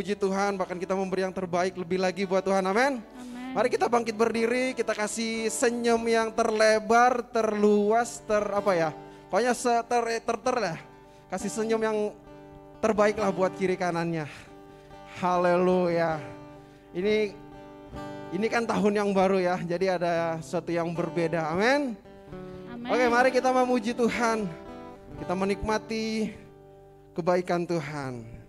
memuji Tuhan, bahkan kita memberi yang terbaik lebih lagi buat Tuhan, amin. Mari kita bangkit berdiri, kita kasih senyum yang terlebar, terluas, pokoknya lah. Kasih senyum yang terbaik lah buat kiri kanannya. Haleluya. Ini kan tahun yang baru ya, jadi ada sesuatu yang berbeda, amin. Oke, mari kita memuji Tuhan, kita menikmati kebaikan Tuhan.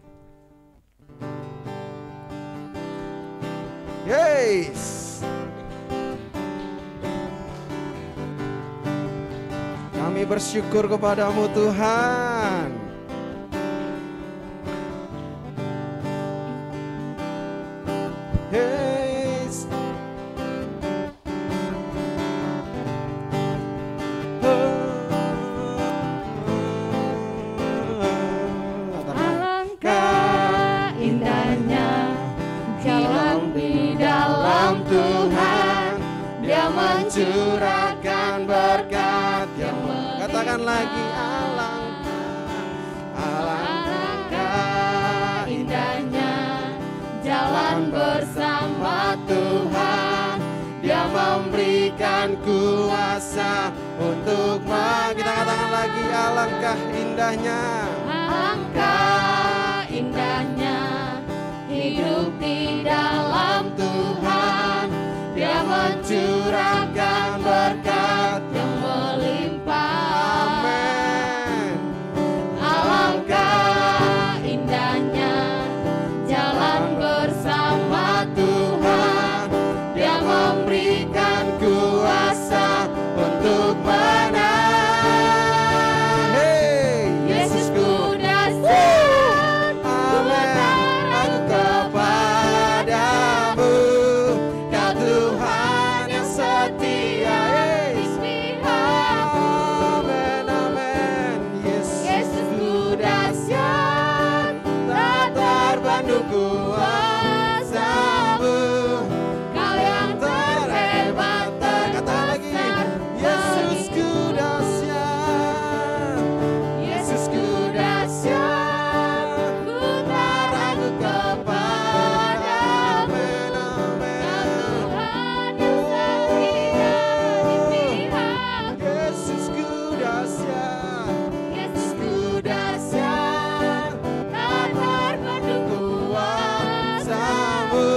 Yes. Kami bersyukur kepadamu Tuhan. Yes. Alangkah indahnya jalan di dalam Tuhan, Dia mencurahkan berkat yang katakan lagi, alangkah indahnya jalan bersama Tuhan, Dia memberikan kuasa untuk kita katakan lagi, alangkah indahnya hidup di dalam Tuhan, Dia mencurahkan berkat yang melimpah. Amin. Alangkah indahnya jalan bersama Tuhan, Dia memberikan kuasa untuk menang. Hey, Yesusku dahsyat, ku berharap kepadamu, Kau Tuhan yang setia. Yes. di pihakku. Amin, amin. Yes. Yesusku dahsyat, tak terbanding kuasa-Mu. Kau yang terhebat, Kata lagi, terbesar, Yesusku dahsyat. Yesusku dahsyat, ku tak ragu kepadamu. Amin, amin. Kau Tuhan yang setia di pihakku. Yesusku dahsyat. Yesusku dahsyat, tak terbanding Kuasa-Mu,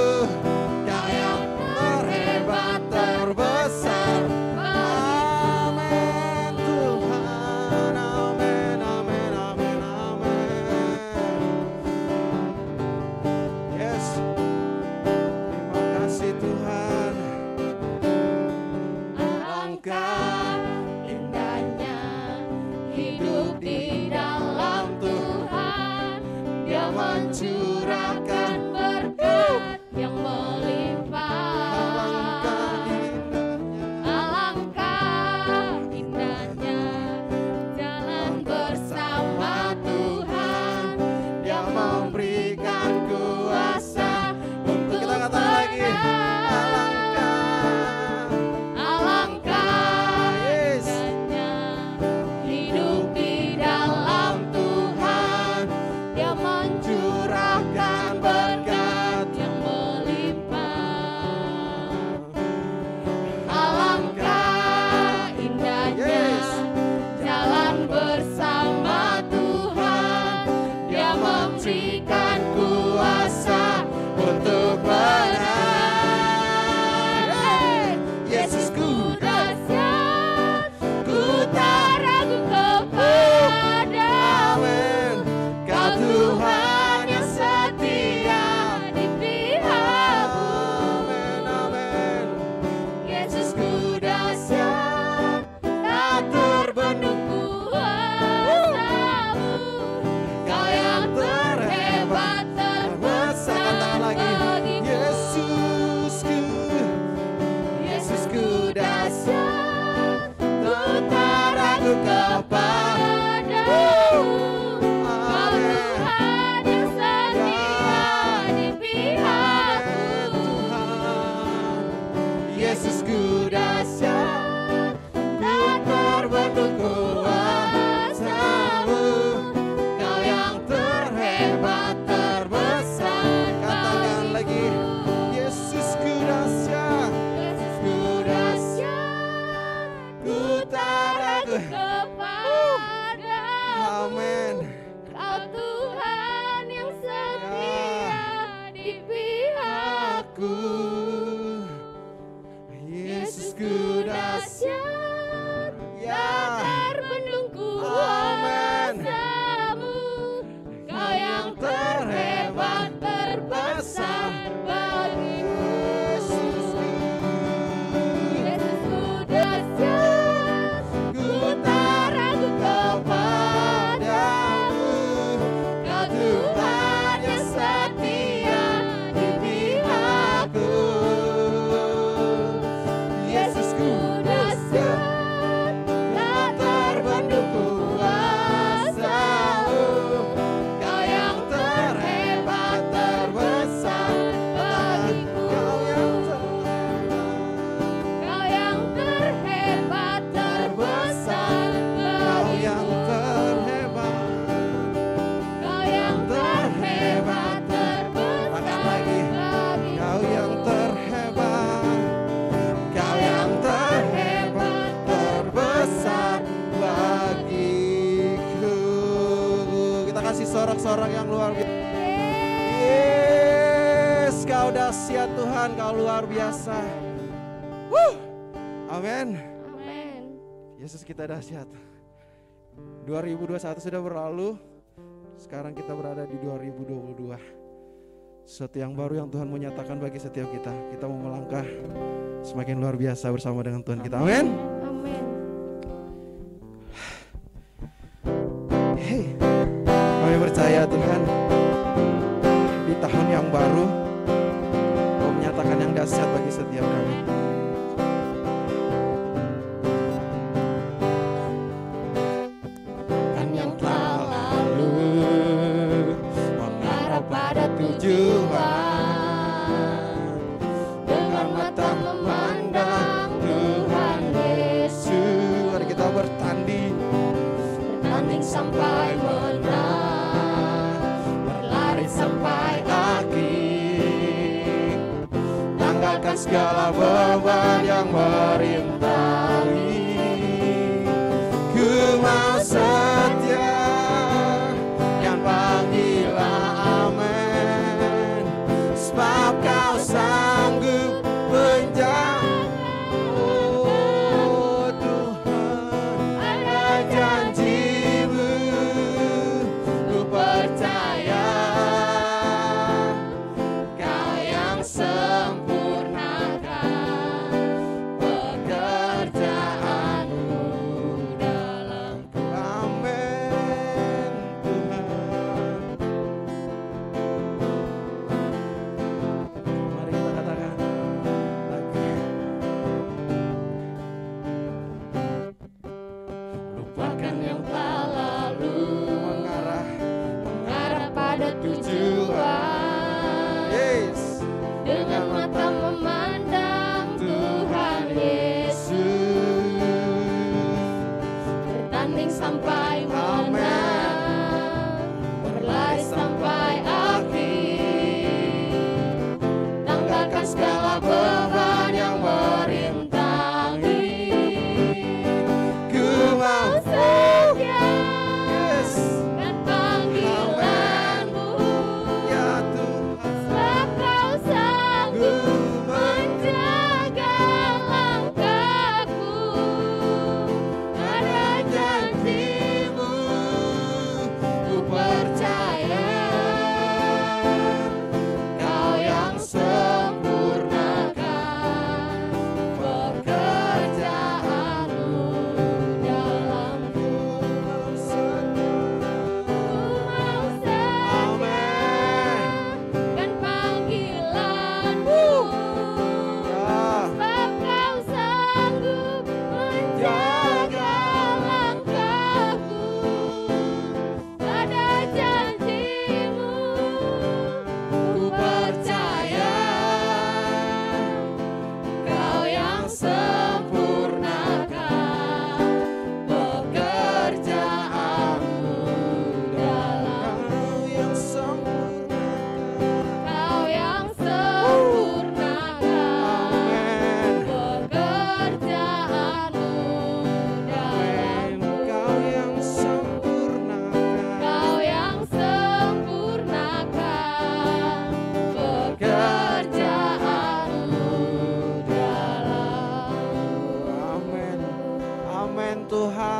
Kau yang terhebat, terbesar. Amin Tuhan, amin, amin, amin, amin. Yes, terima kasih Tuhan. Alangkah indahnya hidup di dalam Tuhan, Dia mencurahkan berkat yang melimpah. Alangkah indahnya jalan bersama Tuhan, Dia memberikan kuasa untuk kita kata lagi, alangkah. Alangkah Yes. indahnya hidup di dalam Tuhan, Dia mencurahkan berkat yang melimpah. Alangkah indahnya Yes. jalan bersama Tuhan, Dia memberikan kuasa untuk menang. Yesusku dahsyat, ku tak ragu kepadamu. Amin. Kau Tuhan yang setia di pihakku. Amin, amin. Yesusku dahsyat, tak terbendung kuasa-Mu. Kau yang terhebat, terbesar Katakan lagi, bagiku. Yesusku, Yesusku dahsyat, ku tak ragu kepadamu. Kau Tuhan yang setia di pihakku. Tuhan. Yesusku dahsyat, tak terbendung kuasa-Mu. Kau yang terhebat, terbesar Yesusku dahsyat, Ya. terbendung Amin. kuasa-Mu. Kau yang terhebat, terbesar bagiku. Yesusku dahsyat, ku tak ragu kepadamu. Kau Tuhan yang setia di pihakku. Yesusku dahsyat, tak terbendung kuasa-Mu. Kau yang terhebat, terbesar bagiku. Kau yang terhebat, terbesar Kau yang bagiku. terhebat. Kau yang terhebat, Makan terbesar lagi. bagiku. Kau yang terhebat. Kau yang terhebat, terbesar bagiku. Kita kasih sorak-sorak yang luar biasa. Yes, Kau dahsyat Tuhan, Kau luar biasa. Amin. Amin. Yesus kita dahsyat. 2021 sudah berlalu. Sekarang kita berada di 2022. Sesuatu yang baru yang Tuhan mau nyatakan bagi setiap kita. Kita mau melangkah semakin luar biasa bersama dengan Tuhan kita. Amin. Amin. Hey, kami percaya Tuhan di tahun yang baru Kau menyatakan yang dahsyat bagi setiap kami. Kan yang telah lalu mengarah pada tujuan, dengan mata memandang Tuhan Yesus. Mari kita bertanding Sampai menang, berlari sampai akhir. tanggalkan segala beban yang merintangi. Ku mau setia dan panggilan amin, sebab Kau sanggup menjaga. Oh Tuhan, ada janji-Mu, ku percaya. Kau yang sempurnakan pekerjaan.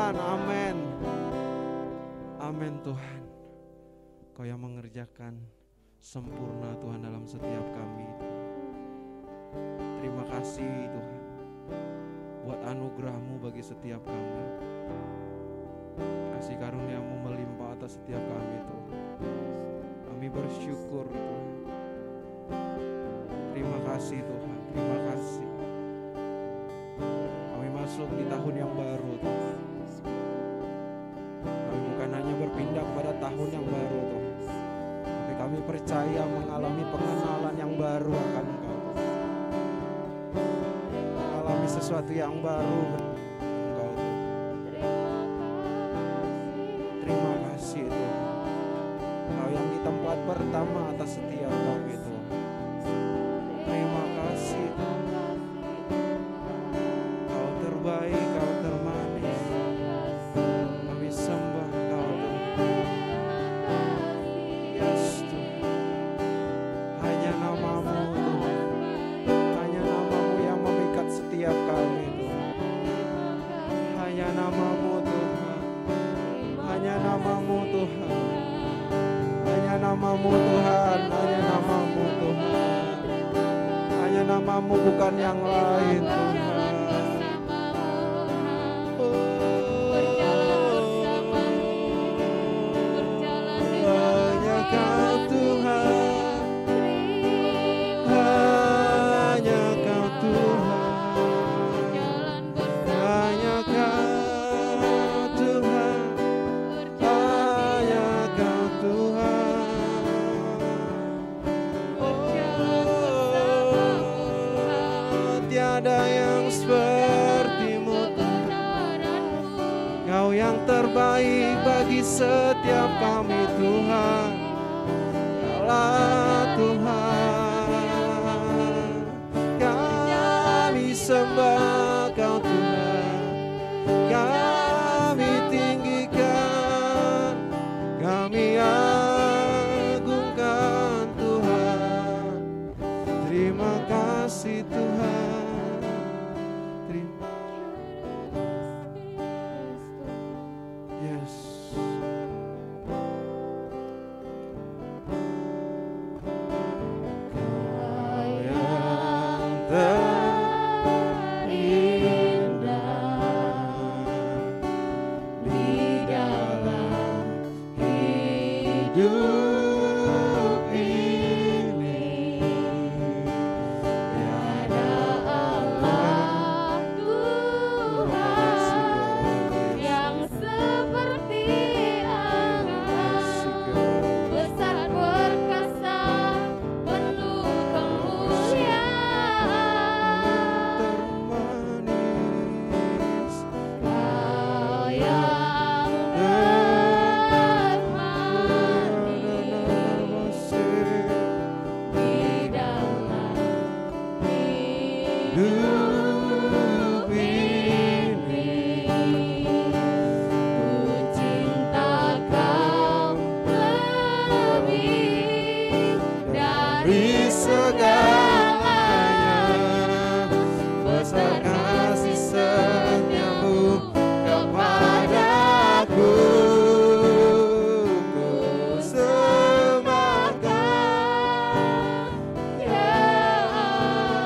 Tuhan. Amin. Amin Tuhan. Kau yang mengerjakan sempurna Tuhan dalam setiap kami. Terima kasih Tuhan buat anugerah-Mu bagi setiap kami. Kasih karunia-Mu melimpah atas setiap kami Tuhan. Kami bersyukur Tuhan. Terima kasih Tuhan. Terima kasih. Kami masuk di tahun yang baru Tuhan. Kami bukan hanya berpindah pada tahun yang baru Tuhan, tapi kami percaya mengalami pengenalan yang baru akan Engkau. Mengalami sesuatu yang baru Engkau Tuhan. Terima kasih Tuhan. Kau yang di tempat pertama atas setiap kami Tuhan. Terima kasih Tuhan. Kau terbaik, Kau termanis. Kami sembah Kau Tuhan. Yes Tuhan. Hanya nama-Mu Tuhan. Hanya nama-Mu yang memikat setiap kami Tuhan. Hanya nama-Mu Tuhan. Hanya nama-Mu Tuhan. Hanya nama-Mu Tuhan. Hanya nama-Mu Tuhan. Hanya nama-Mu bukan yang lain Tuhan. Hanya Kau Tuhan. Hanya Kau Tuhan. Hanya Kau Tuhan. Hanya Kau Tuhan. Tiada yang seperti-Mu Tuhan. Kau yang terbaik bagi setiap kami Tuhan. Kaulah Tuhan. Kami sembah Kau Tuhan. Kami tinggikan. Kami agungkan Tuhan. Terima kasih Tuhan. Terima. Yes. Kau yang terindah di dalam hidup ini. Tiada Allah Tuhan yang seperti Engkau, besar perkasa, penuh kemuliaan. termanis. Kau yang termanis di dalam hidup ini. Ku cinta Kau lebih dari Segalanya besar kasih setiamu kepadaku. Ku sembahkan Ya Allah,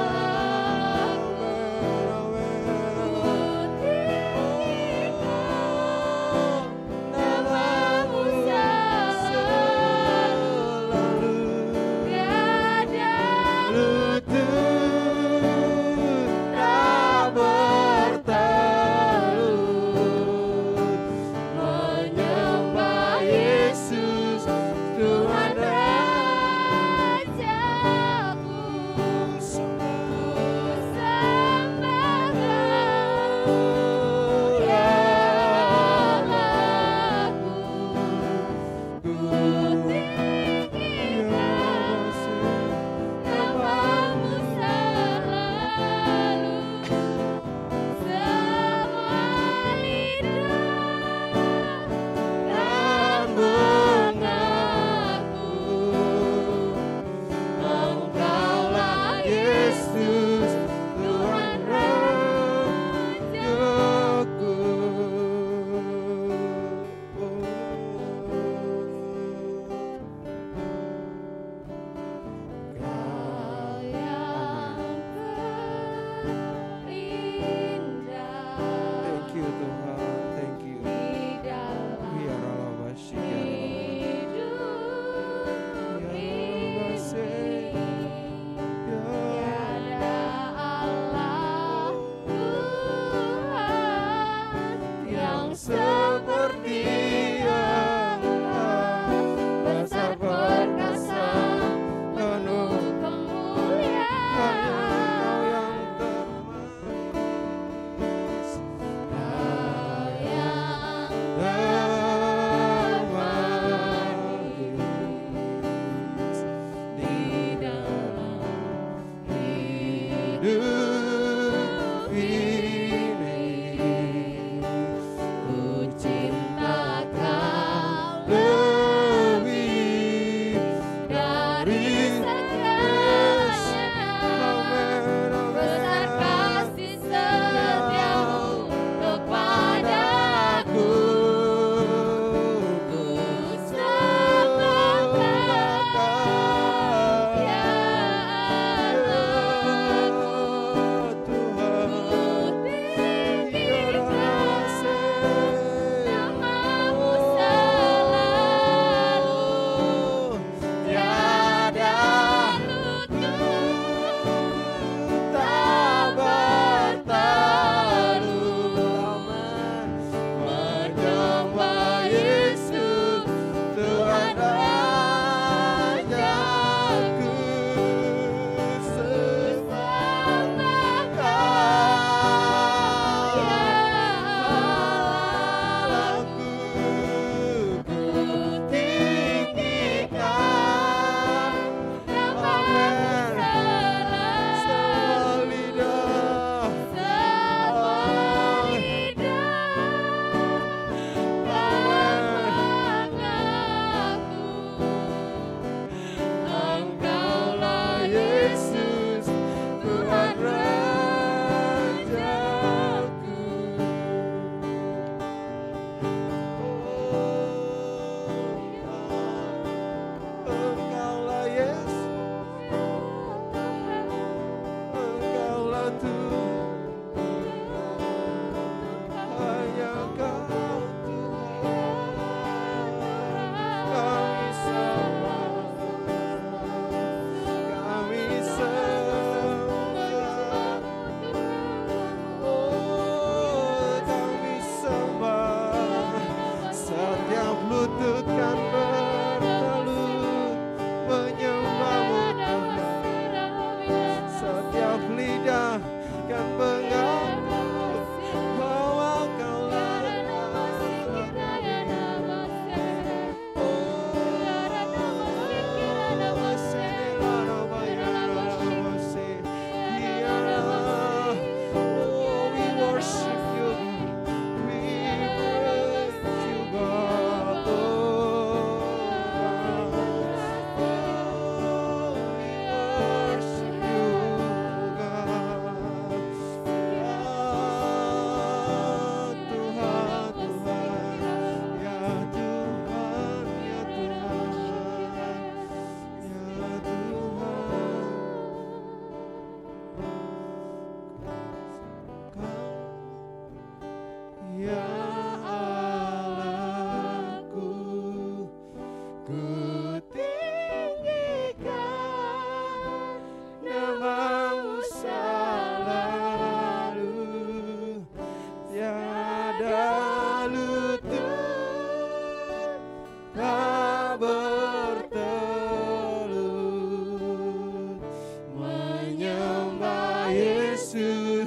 Yesus,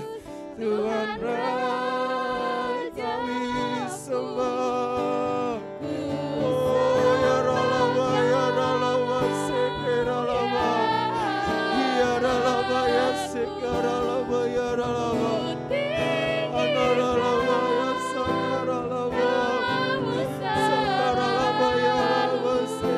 Tuhan Raja kami sembah. Oh ya ralaba ya ralaba sekera ralaba, ya ralaba ya sekera ralaba ya ralaba, ana ralaba ya sekera ralaba, sekera ralaba ya ralaba se.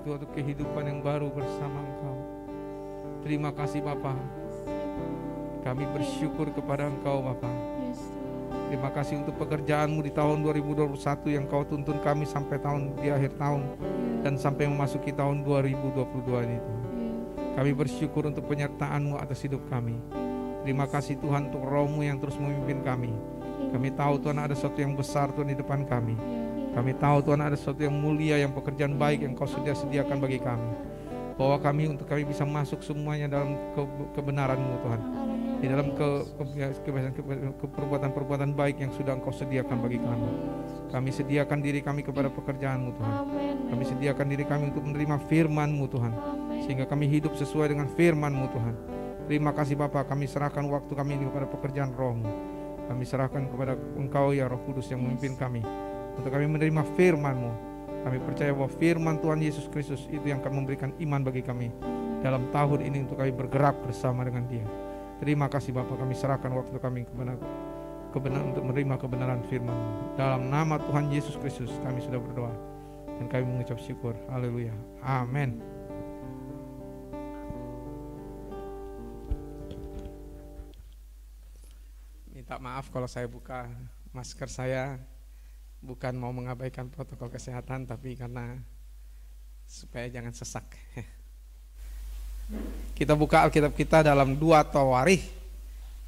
Suatu kehidupan yang baru bersama Engkau. Terima kasih Bapa. Kami bersyukur kepada Engkau Bapa. Terima kasih untuk pekerjaan-Mu di tahun 2021 yang Kau tuntun kami sampai di akhir tahun dan sampai memasuki tahun 2022 ini Tuhan. Kami bersyukur untuk penyertaan-Mu atas hidup kami. Terima kasih Tuhan untuk Roh-Mu yang terus memimpin kami. Kami tahu Tuhan ada sesuatu yang besar Tuhan di depan kami. Kami tahu Tuhan ada sesuatu yang mulia, yang pekerjaan baik yang Kau sediakan bagi kami. Bawa kami untuk kami bisa masuk semuanya dalam kebenaran-Mu Tuhan. Di dalam perbuatan-perbuatan baik yang sudah Engkau sediakan bagi kami. Kami sediakan diri kami kepada pekerjaan-Mu Tuhan. Kami sediakan diri kami untuk menerima firman-Mu Tuhan, sehingga kami hidup sesuai dengan firman-Mu Tuhan. Terima kasih Bapa, kami serahkan waktu kami ini kepada pekerjaan Roh-Mu. Kami serahkan kepada Engkau ya Roh Kudus yang memimpin kami, untuk kami menerima firman-Mu. Kami percaya bahwa firman Tuhan Yesus Kristus itu yang akan memberikan iman bagi kami dalam tahun ini untuk kami bergerak bersama dengan Dia. Terima kasih Bapa, kami serahkan waktu kami kebenaran untuk menerima kebenaran firman-Mu. Dalam nama Tuhan Yesus Kristus kami sudah berdoa dan kami mengucap syukur. Haleluya. Amin. Minta maaf kalau saya buka masker saya, bukan mau mengabaikan protokol kesehatan, tapi karena supaya jangan sesak. Kita buka Alkitab kita dalam 2 Tawarikh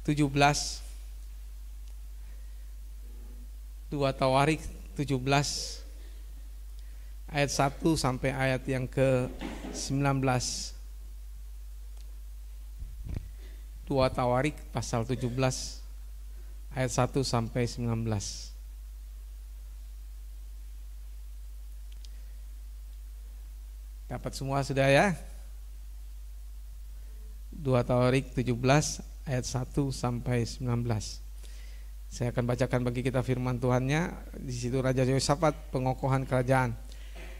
17. 2 Tawarikh 17 ayat 1 sampai ayat yang ke-19. 2 Tawarikh pasal 17 ayat 1 sampai 19. Dapat semua sudah ya? 2 Tawarikh 17 ayat 1 sampai 19. Saya akan bacakan bagi kita firman Tuhannya. Di situ Raja Yosafat pengokohan kerajaan.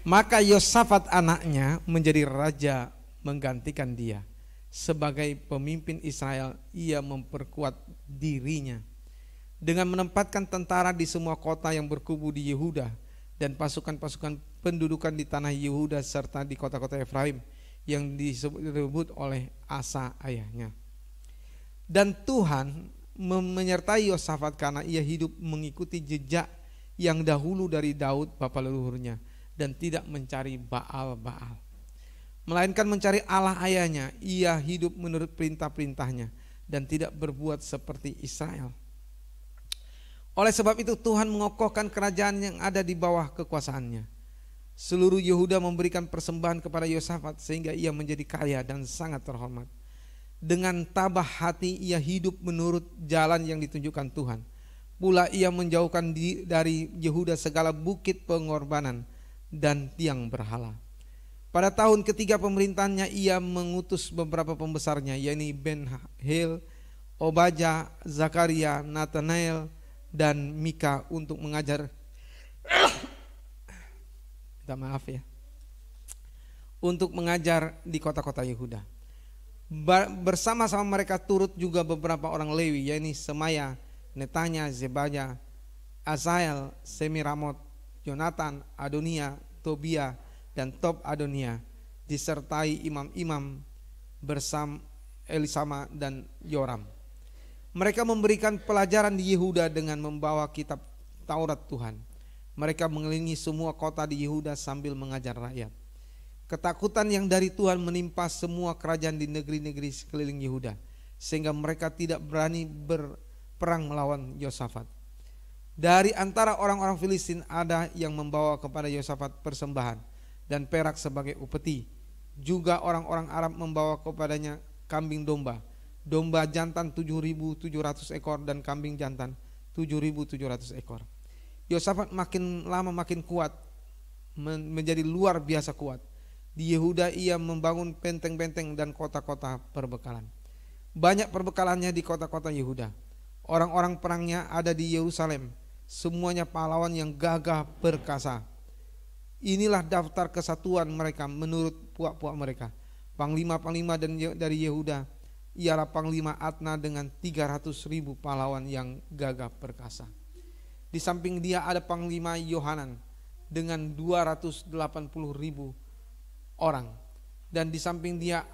Maka Yosafat anaknya menjadi raja menggantikan dia. Sebagai pemimpin Israel, ia memperkuat dirinya dengan menempatkan tentara di semua kota yang berkubu di Yehuda dan pasukan-pasukan pendudukan di tanah Yehuda serta di kota-kota Efraim yang disebut oleh Asa ayahnya. Dan Tuhan menyertai Yosafat karena ia hidup mengikuti jejak yang dahulu dari Daud bapa leluhurnya dan tidak mencari Baal-Baal, melainkan mencari Allah ayahnya. Ia hidup menurut perintah-perintahnya dan tidak berbuat seperti Israel. Oleh sebab itu Tuhan mengokohkan kerajaan yang ada di bawah kekuasaannya. Seluruh Yehuda memberikan persembahan kepada Yosafat sehingga ia menjadi kaya dan sangat terhormat. Dengan tabah hati ia hidup menurut jalan yang ditunjukkan Tuhan. Pula ia menjauhkan dari Yehuda segala bukit pengorbanan dan tiang berhala. Pada tahun ketiga pemerintahannya ia mengutus beberapa pembesarnya, yakni Ben-Hil, Obadya, Zakaria, Nathanael, dan Mika untuk mengajar minta maaf ya, untuk mengajar di kota-kota Yehuda. Bersama-sama mereka turut juga beberapa orang Lewi, yakni Semaya, Netanya, Zebaya, Azael, Semiramot, Yonatan, Adonia, Tobia, dan Tob Adonia, disertai imam-imam bersama Elisama dan Yoram. Mereka memberikan pelajaran di Yehuda dengan membawa kitab Taurat Tuhan. Mereka mengelilingi semua kota di Yehuda sambil mengajar rakyat. Ketakutan yang dari Tuhan menimpa semua kerajaan di negeri-negeri sekeliling Yehuda, sehingga mereka tidak berani berperang melawan Yosafat. Dari antara orang-orang Filistin ada yang membawa kepada Yosafat persembahan dan perak sebagai upeti. Juga orang-orang Arab membawa kepadanya kambing domba jantan 7.700 ekor dan kambing jantan 7.700 ekor. Yosafat makin lama makin kuat, menjadi luar biasa kuat. Di Yehuda ia membangun benteng-benteng dan kota-kota perbekalan. Banyak perbekalannya di kota-kota Yehuda. Orang-orang perangnya ada di Yerusalem, semuanya pahlawan yang gagah perkasa. Inilah daftar kesatuan mereka menurut puak-puak mereka. Panglima-panglima dari Yehuda ialah Panglima Adna dengan 300.000 pahlawan yang gagah perkasa. Di samping dia ada Panglima Yohanan dengan 280.000 orang. Dan di samping dia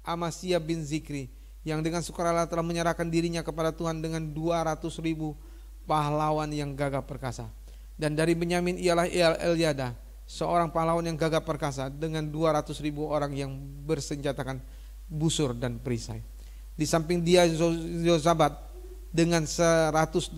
Amasya bin Zikri yang dengan sukarela telah menyerahkan dirinya kepada Tuhan dengan 200.000 pahlawan yang gagah perkasa. Dan dari Benyamin ialah Eliada, seorang pahlawan yang gagah perkasa dengan 200.000 orang yang bersenjatakan busur dan perisai. Di samping dia Yosabat dengan 180.000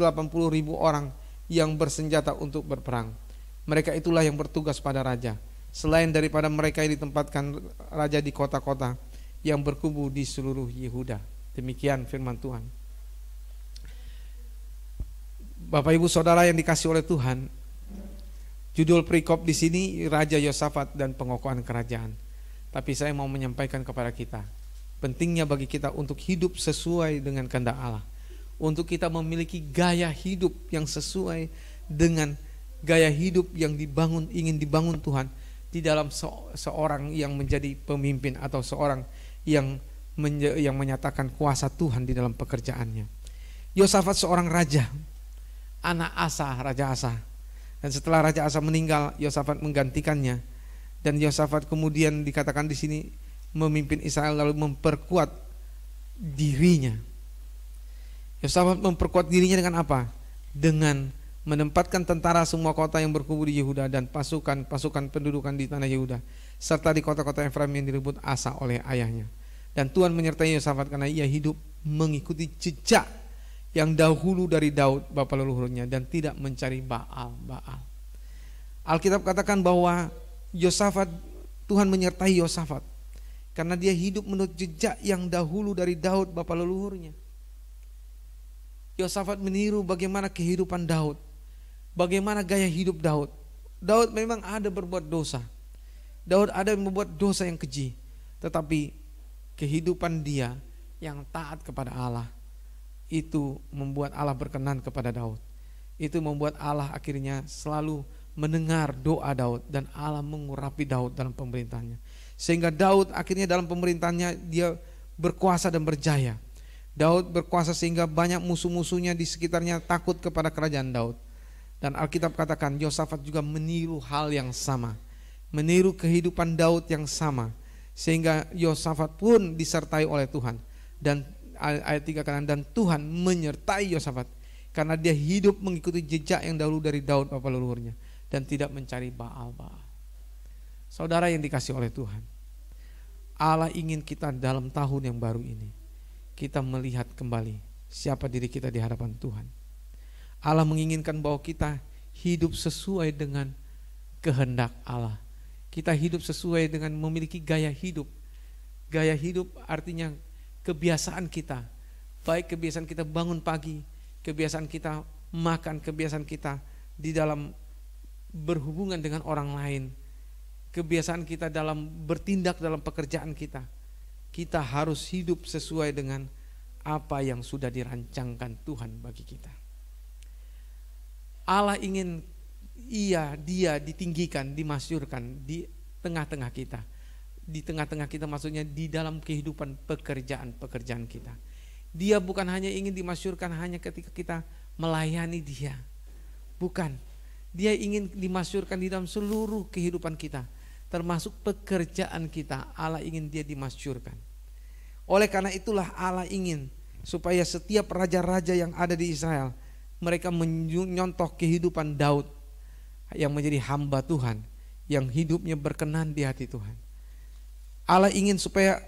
orang yang bersenjata untuk berperang. Mereka itulah yang bertugas pada raja. Selain daripada mereka yang ditempatkan raja di kota-kota yang berkubu di seluruh Yehuda. Demikian firman Tuhan. Bapak Ibu Saudara yang dikasihi oleh Tuhan, judul perikop di sini Raja Yosafat dan pengokohan kerajaan. Tapi saya mau menyampaikan kepada kita, pentingnya bagi kita untuk hidup sesuai dengan kehendak Allah. Untuk kita memiliki gaya hidup yang sesuai dengan gaya hidup yang ingin dibangun Tuhan di dalam seorang yang menjadi pemimpin atau seorang yang menyatakan kuasa Tuhan di dalam pekerjaannya. Yosafat seorang raja, anak Asa, Raja Asa. Dan setelah Raja Asa meninggal, Yosafat menggantikannya. Dan Yosafat kemudian dikatakan di sini memimpin Israel lalu memperkuat dirinya. Yosafat memperkuat dirinya dengan apa? Dengan menempatkan tentara semua kota yang berkubu di Yehuda dan pasukan pendudukan di tanah Yehuda serta di kota-kota Efraim yang direbut Asa oleh ayahnya. Dan Tuhan menyertai Yosafat karena ia hidup mengikuti jejak yang dahulu dari Daud bapa leluhurnya dan tidak mencari Baal. Alkitab katakan bahwa Tuhan menyertai Yosafat karena dia hidup menurut jejak yang dahulu dari Daud bapa leluhurnya. Yosafat meniru bagaimana kehidupan Daud, bagaimana gaya hidup Daud. Daud memang ada berbuat dosa. Daud ada membuat dosa yang keji, tetapi kehidupan dia yang taat kepada Allah itu membuat Allah berkenan kepada Daud. Itu membuat Allah akhirnya selalu mendengar doa Daud dan Allah mengurapi Daud dalam pemerintahnya. Sehingga Daud akhirnya dalam pemerintahnya dia berkuasa dan berjaya. Daud berkuasa sehingga banyak musuh-musuhnya di sekitarnya takut kepada kerajaan Daud. Dan Alkitab katakan Yosafat juga meniru hal yang sama, meniru kehidupan Daud yang sama, sehingga Yosafat pun disertai oleh Tuhan. Dan ayat 3 katakan dan Tuhan menyertai Yosafat karena dia hidup mengikuti jejak yang dahulu dari Daud bapa leluhurnya dan tidak mencari Baal. Saudara yang dikasihi oleh Tuhan, Allah ingin kita dalam tahun yang baru ini kita melihat kembali siapa diri kita di hadapan Tuhan. Allah menginginkan bahwa kita hidup sesuai dengan kehendak Allah. Kita hidup sesuai dengan memiliki gaya hidup. Gaya hidup artinya kebiasaan kita. Baik kebiasaan kita bangun pagi, kebiasaan kita makan, kebiasaan kita di dalam berhubungan dengan orang lain, kebiasaan kita dalam bertindak dalam pekerjaan kita. Kita harus hidup sesuai dengan apa yang sudah dirancangkan Tuhan bagi kita. Allah ingin dia ditinggikan, dimasyurkan di tengah-tengah kita. Di tengah-tengah kita maksudnya di dalam kehidupan pekerjaan kita. Dia bukan hanya ingin dimasyurkan hanya ketika kita melayani dia. Bukan. Dia ingin dimasyurkan di dalam seluruh kehidupan kita. Termasuk pekerjaan kita, Allah ingin dia dimasyurkan. Oleh karena itulah Allah ingin supaya setiap raja-raja yang ada di Israel, mereka menyontoh kehidupan Daud yang menjadi hamba Tuhan, yang hidupnya berkenan di hati Tuhan. Allah ingin supaya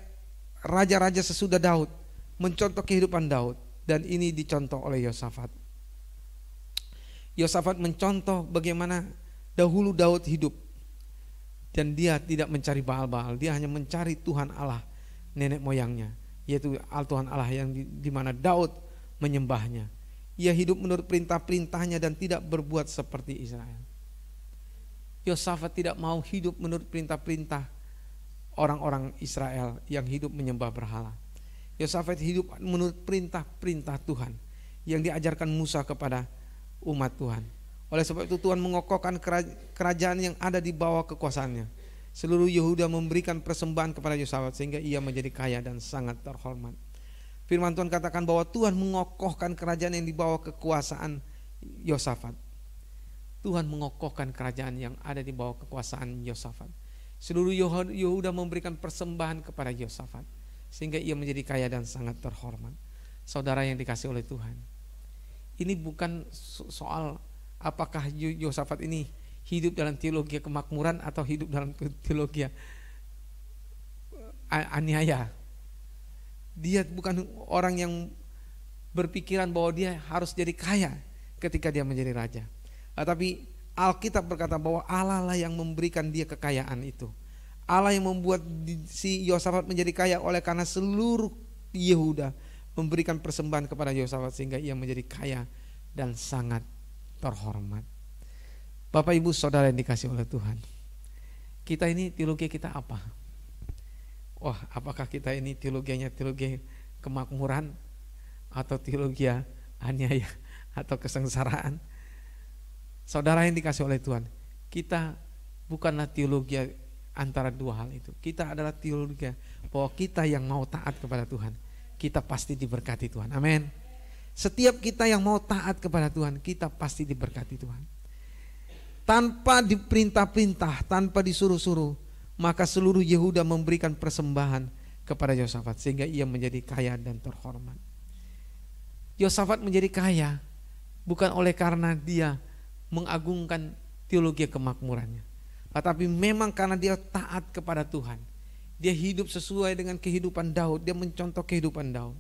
raja-raja sesudah Daud mencontoh kehidupan Daud, dan ini dicontoh oleh Yosafat. Yosafat mencontoh bagaimana dahulu Daud hidup. Dan dia tidak mencari Baal-Baal, dia hanya mencari Tuhan Allah nenek moyangnya, yaitu Tuhan Allah yang di mana Daud menyembahnya. Ia hidup menurut perintah-perintahnya dan tidak berbuat seperti Israel. Yosafat tidak mau hidup menurut perintah-perintah orang-orang Israel yang hidup menyembah berhala. Yosafat hidup menurut perintah-perintah Tuhan yang diajarkan Musa kepada umat Tuhan. Oleh sebab itu Tuhan mengokohkan kerajaan yang ada di bawah kekuasaannya. Seluruh Yehuda memberikan persembahan kepada Yosafat sehingga ia menjadi kaya dan sangat terhormat. Firman Tuhan katakan bahwa Tuhan mengokohkan kerajaan yang di bawah kekuasaan Yosafat. Tuhan mengokohkan kerajaan yang ada di bawah kekuasaan Yosafat. Seluruh Yehuda memberikan persembahan kepada Yosafat sehingga ia menjadi kaya dan sangat terhormat. Saudara yang dikasihi oleh Tuhan, ini bukan soal apakah Yosafat ini hidup dalam teologi kemakmuran atau hidup dalam teologi aniaya. Dia bukan orang yang berpikiran bahwa dia harus jadi kaya ketika dia menjadi raja. Tetapi Alkitab berkata bahwa Allah lah yang memberikan dia kekayaan itu. Allah yang membuat si Yosafat menjadi kaya oleh karena seluruh Yehuda memberikan persembahan kepada Yosafat sehingga ia menjadi kaya dan sangat terhormat. Bapak Ibu Saudara yang dikasihi oleh Tuhan, kita ini teologi kita apa? Wah, apakah kita ini teologinya teologi kemakmuran atau teologi aniaya atau kesengsaraan? Saudara yang dikasih oleh Tuhan, kita bukanlah teologi antara dua hal itu. Kita adalah teologi bahwa kita yang mau taat kepada Tuhan, kita pasti diberkati Tuhan. Amin. Setiap kita yang mau taat kepada Tuhan, kita pasti diberkati Tuhan. Tanpa diperintah-perintah, tanpa disuruh-suruh, maka seluruh Yehuda memberikan persembahan kepada Yosafat sehingga ia menjadi kaya dan terhormat. Yosafat menjadi kaya bukan oleh karena dia mengagungkan teologi kemakmurannya, tetapi memang karena dia taat kepada Tuhan. Dia hidup sesuai dengan kehidupan Daud, dia mencontoh kehidupan Daud.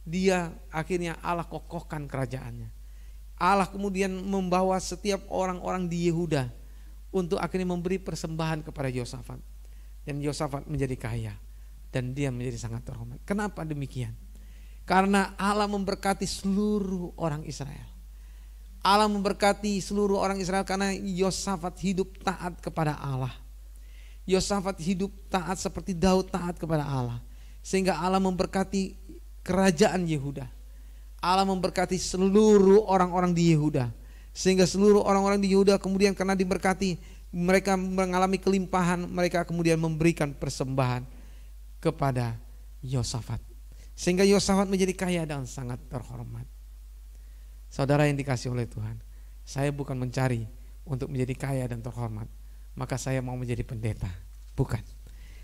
Dia akhirnya Allah kokohkan kerajaannya. Allah kemudian membawa setiap orang-orang di Yehuda untuk akhirnya memberi persembahan kepada Yosafat. Dan Yosafat menjadi kaya dan dia menjadi sangat terhormat. Kenapa demikian? Karena Allah memberkati seluruh orang Israel. Allah memberkati seluruh orang Israel karena Yosafat hidup taat kepada Allah. Yosafat hidup taat seperti Daud taat kepada Allah. Sehingga Allah memberkati kerajaan Yehuda. Allah memberkati seluruh orang-orang di Yehuda. Sehingga seluruh orang-orang di Yehuda kemudian karena diberkati, mereka mengalami kelimpahan, mereka kemudian memberikan persembahan kepada Yosafat. Sehingga Yosafat menjadi kaya dan sangat terhormat. Saudara yang dikasih oleh Tuhan, saya bukan mencari untuk menjadi kaya dan terhormat, maka saya mau menjadi pendeta. Bukan.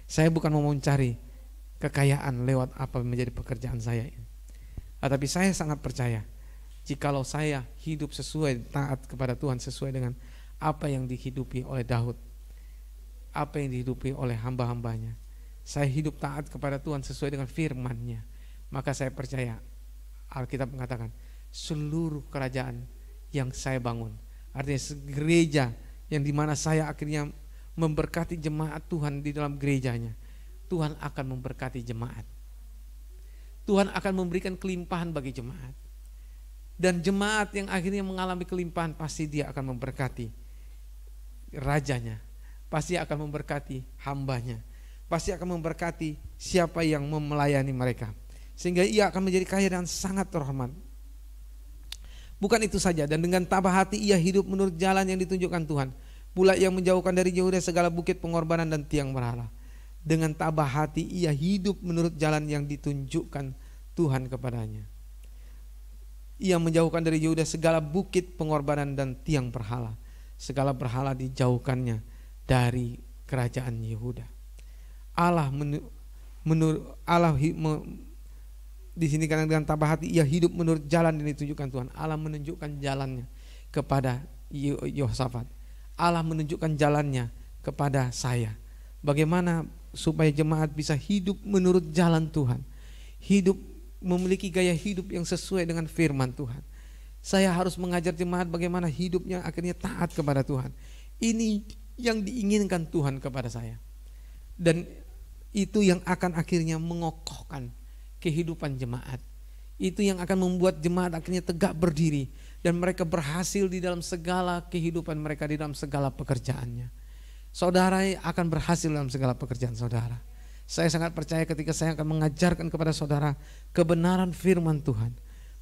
Saya bukan mau mencari kekayaan lewat apa menjadi pekerjaan saya ini. Tetapi saya sangat percaya, jikalau saya hidup sesuai taat kepada Tuhan, sesuai dengan apa yang dihidupi oleh Daud, apa yang dihidupi oleh hamba-hambanya, saya hidup taat kepada Tuhan sesuai dengan firman-Nya, maka saya percaya, Alkitab mengatakan, seluruh kerajaan yang saya bangun, artinya gereja yang dimana saya akhirnya memberkati jemaat Tuhan di dalam gerejanya, Tuhan akan memberkati jemaat. Tuhan akan memberikan kelimpahan bagi jemaat. Dan jemaat yang akhirnya mengalami kelimpahan pasti dia akan memberkati rajanya, pasti akan memberkati hambanya, pasti akan memberkati siapa yang melayani mereka, sehingga ia akan menjadi kaya dan sangat terhormat. Bukan itu saja, dan dengan tabah hati ia hidup menurut jalan yang ditunjukkan Tuhan. Pula ia menjauhkan dari Yehuda segala bukit pengorbanan dan tiang berhala. Dengan tabah hati ia hidup menurut jalan yang ditunjukkan Tuhan kepadanya. Ia menjauhkan dari Yehuda segala bukit pengorbanan dan tiang berhala. Segala berhala dijauhkannya dari kerajaan Yehuda. Di sini karena dengan tabah hati ia hidup menurut jalan yang ditunjukkan Tuhan. Allah menunjukkan jalannya kepada Yosafat. Allah menunjukkan jalannya kepada saya. Bagaimana supaya jemaat bisa hidup menurut jalan Tuhan. Hidup memiliki gaya hidup yang sesuai dengan firman Tuhan. Saya harus mengajar jemaat bagaimana hidupnya akhirnya taat kepada Tuhan. Ini yang diinginkan Tuhan kepada saya. Dan itu yang akan akhirnya mengokohkan kehidupan jemaat. Itu yang akan membuat jemaat akhirnya tegak berdiri dan mereka berhasil di dalam segala kehidupan mereka, di dalam segala pekerjaannya. Saudara akan berhasil dalam segala pekerjaan saudara. Saya sangat percaya ketika saya akan mengajarkan kepada saudara kebenaran firman Tuhan,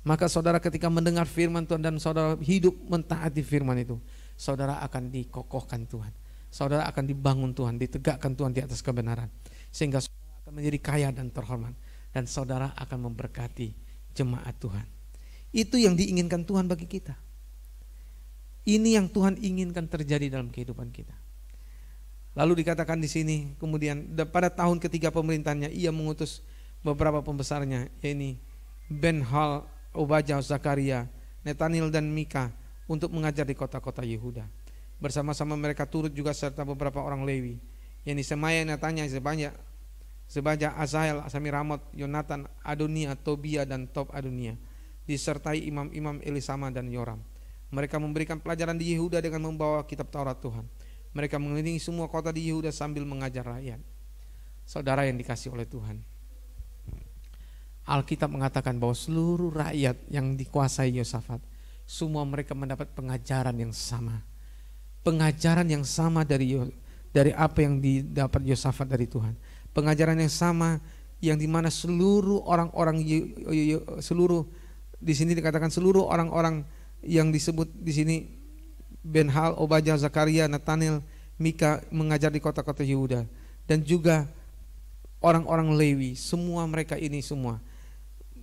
maka saudara ketika mendengar firman Tuhan dan saudara hidup mentaati firman itu, saudara akan dikokohkan Tuhan, saudara akan dibangun Tuhan, ditegakkan Tuhan di atas kebenaran, sehingga saudara akan menjadi kaya dan terhormat. Dan saudara akan memberkati jemaat Tuhan. Itu yang diinginkan Tuhan bagi kita. Ini yang Tuhan inginkan terjadi dalam kehidupan kita. Lalu dikatakan di sini, kemudian pada tahun ketiga pemerintahannya ia mengutus beberapa pembesarnya, yaitu Ben-Hal, Obadjah, Zakaria, Netanil dan Mika untuk mengajar di kota-kota Yehuda. Bersama-sama mereka turut juga serta beberapa orang Lewi, yaitu Semaya, Netanya, Zebanya, Sebaja Asael, Samiramot, Yonatan, Adonia, Tobia, dan Tob Adonia, disertai imam-imam Elisama dan Yoram. Mereka memberikan pelajaran di Yehuda dengan membawa kitab Taurat Tuhan. Mereka mengelilingi semua kota di Yehuda sambil mengajar rakyat. Saudara yang dikasihi oleh Tuhan, Alkitab mengatakan bahwa seluruh rakyat yang dikuasai Yosafat, semua mereka mendapat pengajaran yang sama. Pengajaran yang sama dari apa yang didapat Yosafat dari Tuhan. Pengajaran yang sama yang dimana seluruh orang-orang, seluruh di sini dikatakan seluruh orang-orang yang disebut di sini Ben-Hal, Obadya, Zakaria, Natanel, Mika mengajar di kota-kota Yehuda, dan juga orang-orang Lewi. Semua mereka ini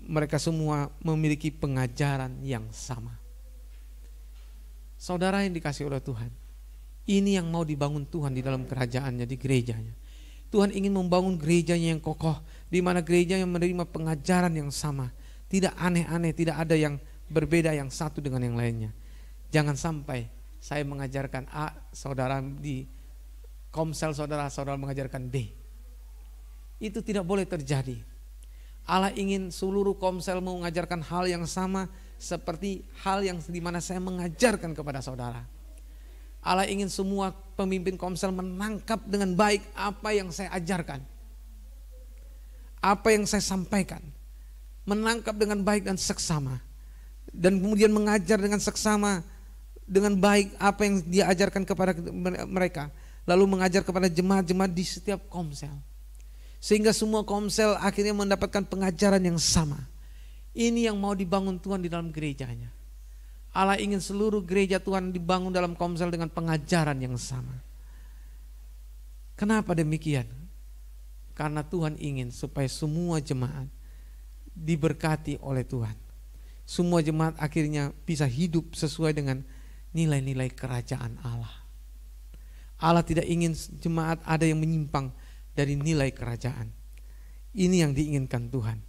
mereka semua memiliki pengajaran yang sama. Saudara yang dikasihi oleh Tuhan, ini yang mau dibangun Tuhan di dalam kerajaannya, di gerejanya. Tuhan ingin membangun gerejanya yang kokoh, di mana gereja yang menerima pengajaran yang sama, tidak aneh-aneh, tidak ada yang berbeda yang satu dengan yang lainnya. Jangan sampai saya mengajarkan A, saudara di Komsel saudara mengajarkan B. Itu tidak boleh terjadi. Allah ingin seluruh Komsel mengajarkan hal yang sama seperti hal yang dimana saya mengajarkan kepada saudara. Allah ingin semua pemimpin Komsel menangkap dengan baik apa yang saya ajarkan, apa yang saya sampaikan, menangkap dengan baik dan seksama, dan kemudian mengajar dengan seksama dengan baik apa yang dia ajarkan kepada mereka, lalu mengajar kepada jemaat-jemaat di setiap Komsel, sehingga semua Komsel akhirnya mendapatkan pengajaran yang sama. Ini yang mau dibangun Tuhan di dalam gerejanya. Allah ingin seluruh gereja Tuhan dibangun dalam Komsel dengan pengajaran yang sama. Kenapa demikian? Karena Tuhan ingin supaya semua jemaat diberkati oleh Tuhan. Semua jemaat akhirnya bisa hidup sesuai dengan nilai-nilai kerajaan Allah. Allah tidak ingin jemaat ada yang menyimpang dari nilai kerajaan. Ini yang diinginkan Tuhan.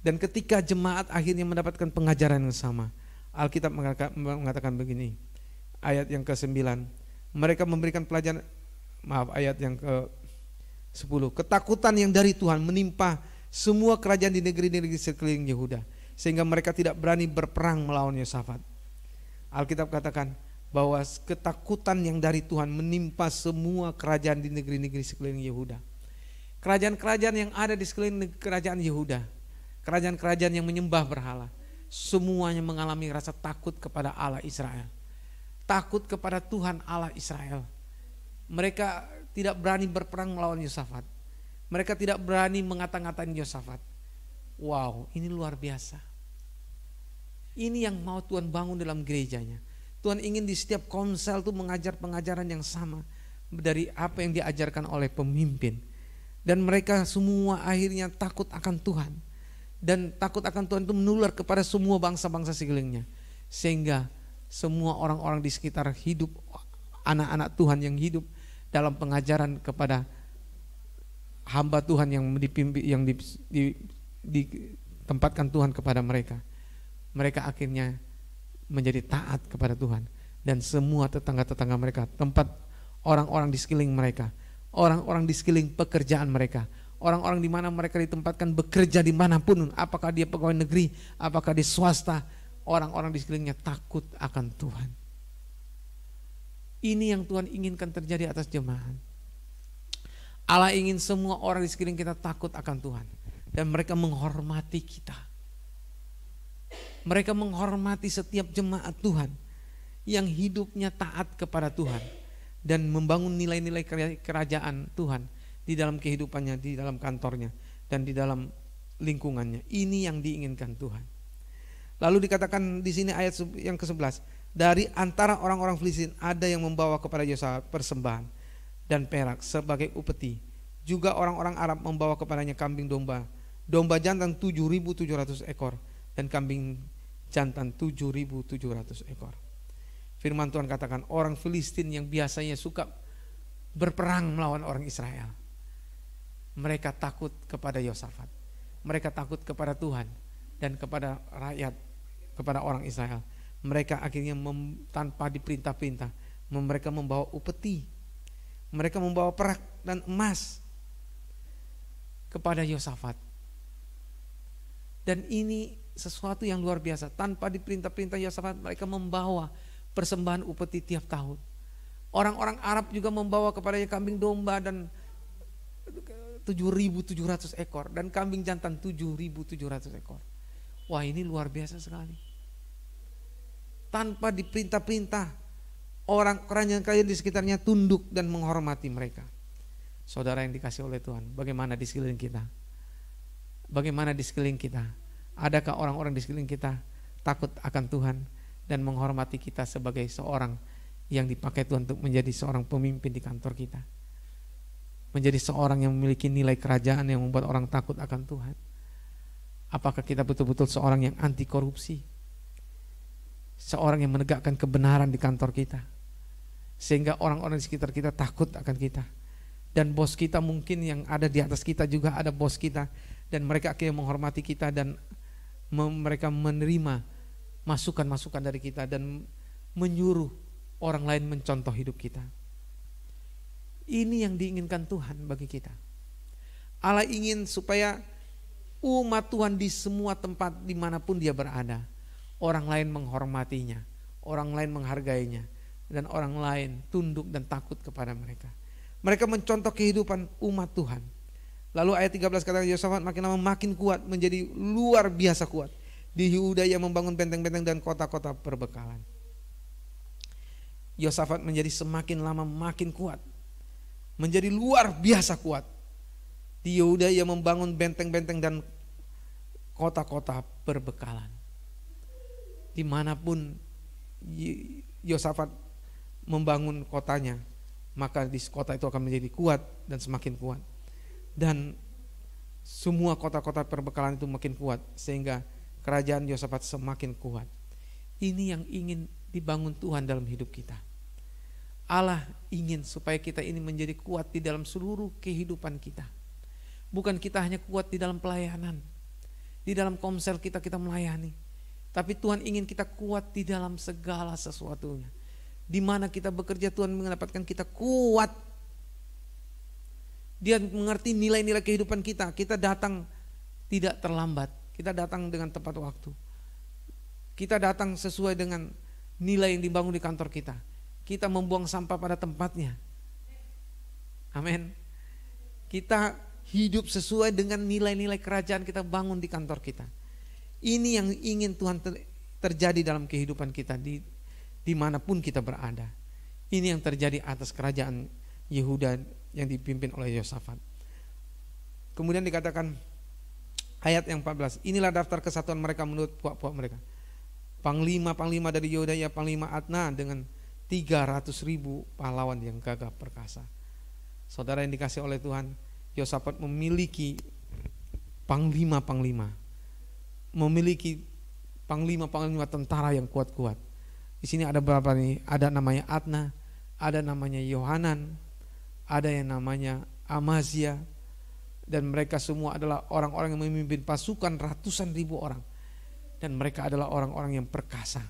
Dan ketika jemaat akhirnya mendapatkan pengajaran yang sama, Alkitab mengatakan begini, ayat yang ke-9, mereka memberikan pelajaran, ayat yang ke-10, ketakutan yang dari Tuhan menimpa semua kerajaan di negeri-negeri sekeliling Yehuda, sehingga mereka tidak berani berperang melawan Yosafat. Alkitab katakan bahwa ketakutan yang dari Tuhan menimpa semua kerajaan di negeri-negeri sekeliling Yehuda. Kerajaan-kerajaan yang ada di sekeliling kerajaan Yehuda, kerajaan-kerajaan yang menyembah berhala, semuanya mengalami rasa takut kepada Allah Israel, takut kepada Tuhan Allah Israel. Mereka tidak berani berperang melawan Yosafat. Mereka tidak berani mengata-ngatain Yosafat. Wow, ini luar biasa. Ini yang mau Tuhan bangun dalam gerejanya. Tuhan ingin di setiap Komsel itu mengajar pengajaran yang sama dari apa yang diajarkan oleh pemimpin. Dan mereka semua akhirnya takut akan Tuhan. Dan takut akan Tuhan itu menular kepada semua bangsa-bangsa sekelilingnya. Sehingga semua orang-orang di sekitar hidup, anak-anak Tuhan yang hidup dalam pengajaran kepada hamba Tuhan yang dipimpin, yang ditempatkan Tuhan kepada mereka. Mereka akhirnya menjadi taat kepada Tuhan. Dan semua tetangga-tetangga mereka, tempat orang-orang di sekeliling mereka, orang-orang di sekeliling pekerjaan mereka, orang-orang di mana mereka ditempatkan bekerja dimanapun, apakah dia pegawai negeri, apakah di swasta, orang-orang di sekelilingnya takut akan Tuhan. Ini yang Tuhan inginkan terjadi atas jemaat. Allah ingin semua orang di sekeliling kita takut akan Tuhan. Dan mereka menghormati kita. Mereka menghormati setiap jemaat Tuhan yang hidupnya taat kepada Tuhan. Dan membangun nilai-nilai kerajaan Tuhan di dalam kehidupannya, di dalam kantornya, dan di dalam lingkungannya. Ini yang diinginkan Tuhan. Lalu dikatakan di sini ayat yang ke-11, dari antara orang-orang Filistin ada yang membawa kepada Yosafat persembahan dan perak sebagai upeti. Juga orang-orang Arab membawa kepadanya kambing domba, domba jantan 7.700 ekor dan kambing jantan 7.700 ekor. Firman Tuhan katakan orang Filistin yang biasanya suka berperang melawan orang Israel, mereka takut kepada Yosafat. Mereka takut kepada Tuhan dan kepada rakyat, kepada orang Israel. Mereka akhirnya tanpa diperintah-perintah, mereka membawa upeti. Mereka membawa perak dan emas. kepada Yosafat. Dan ini sesuatu yang luar biasa. Tanpa diperintah-perintah Yosafat, mereka membawa persembahan upeti tiap tahun. Orang-orang Arab juga membawa kepadanya kambing domba dan 7.700 ekor dan kambing jantan 7.700 ekor. Wah, ini luar biasa sekali. Tanpa diperintah-perintah, orang-orang yang kaya di sekitarnya tunduk dan menghormati mereka. Saudara yang dikasih oleh Tuhan, bagaimana di sekeliling kita? Bagaimana di sekeliling kita? Adakah orang-orang di sekeliling kita takut akan Tuhan dan menghormati kita sebagai seorang yang dipakai Tuhan untuk menjadi seorang pemimpin di kantor kita? Menjadi seorang yang memiliki nilai kerajaan yang membuat orang takut akan Tuhan. Apakah kita betul-betul seorang yang anti korupsi? Seorang yang menegakkan kebenaran di kantor kita, sehingga orang-orang di sekitar kita takut akan kita. Dan bos kita mungkin yang ada di atas kita juga ada bos kita, dan mereka akhirnya menghormati kita dan mereka menerima masukan-masukan dari kita dan menyuruh orang lain mencontoh hidup kita. Ini yang diinginkan Tuhan bagi kita. Allah ingin supaya umat Tuhan di semua tempat dimanapun dia berada, orang lain menghormatinya, orang lain menghargainya, dan orang lain tunduk dan takut kepada mereka. Mereka mencontoh kehidupan umat Tuhan. Lalu ayat 13 kata Yosafat makin lama makin kuat, menjadi luar biasa kuat. Di Yehuda ia membangun benteng-benteng dan kota-kota perbekalan. Yosafat menjadi semakin lama makin kuat, menjadi luar biasa kuat. Di Yehuda ia membangun benteng-benteng dan kota-kota perbekalan. Dimanapun Yosafat membangun kotanya, maka di kota itu akan menjadi kuat dan semakin kuat. Dan semua kota-kota perbekalan itu makin kuat, sehingga kerajaan Yosafat semakin kuat. Ini yang ingin dibangun Tuhan dalam hidup kita. Allah ingin supaya kita ini menjadi kuat di dalam seluruh kehidupan kita. Bukan kita hanya kuat di dalam pelayanan, di dalam komsel kita melayani, tapi Tuhan ingin kita kuat di dalam segala sesuatunya. Di mana kita bekerja, Tuhan mendapatkan kita kuat. Dia mengerti nilai-nilai kehidupan kita. Kita datang tidak terlambat, kita datang dengan tepat waktu. Kita datang sesuai dengan nilai yang dibangun di kantor kita. Kita membuang sampah pada tempatnya. Amin. Kita hidup sesuai dengan nilai-nilai kerajaan kita bangun di kantor kita. Ini yang ingin Tuhan terjadi dalam kehidupan kita dimanapun kita berada. Ini yang terjadi atas kerajaan Yehuda yang dipimpin oleh Yosafat. Kemudian dikatakan ayat yang 14, inilah daftar kesatuan mereka menurut puak-puak mereka. Panglima dari Yehuda ya Panglima Adna dengan 300.000 pahlawan yang gagah perkasa. Saudara yang dikasih oleh Tuhan, Yosafat memiliki panglima-panglima, memiliki panglima-panglima tentara yang kuat-kuat. Di sini ada berapa nih? Ada namanya Adna, ada namanya Yohanan, ada yang namanya Amazia, dan mereka semua adalah orang-orang yang memimpin pasukan ratusan ribu orang, dan mereka adalah orang-orang yang perkasa.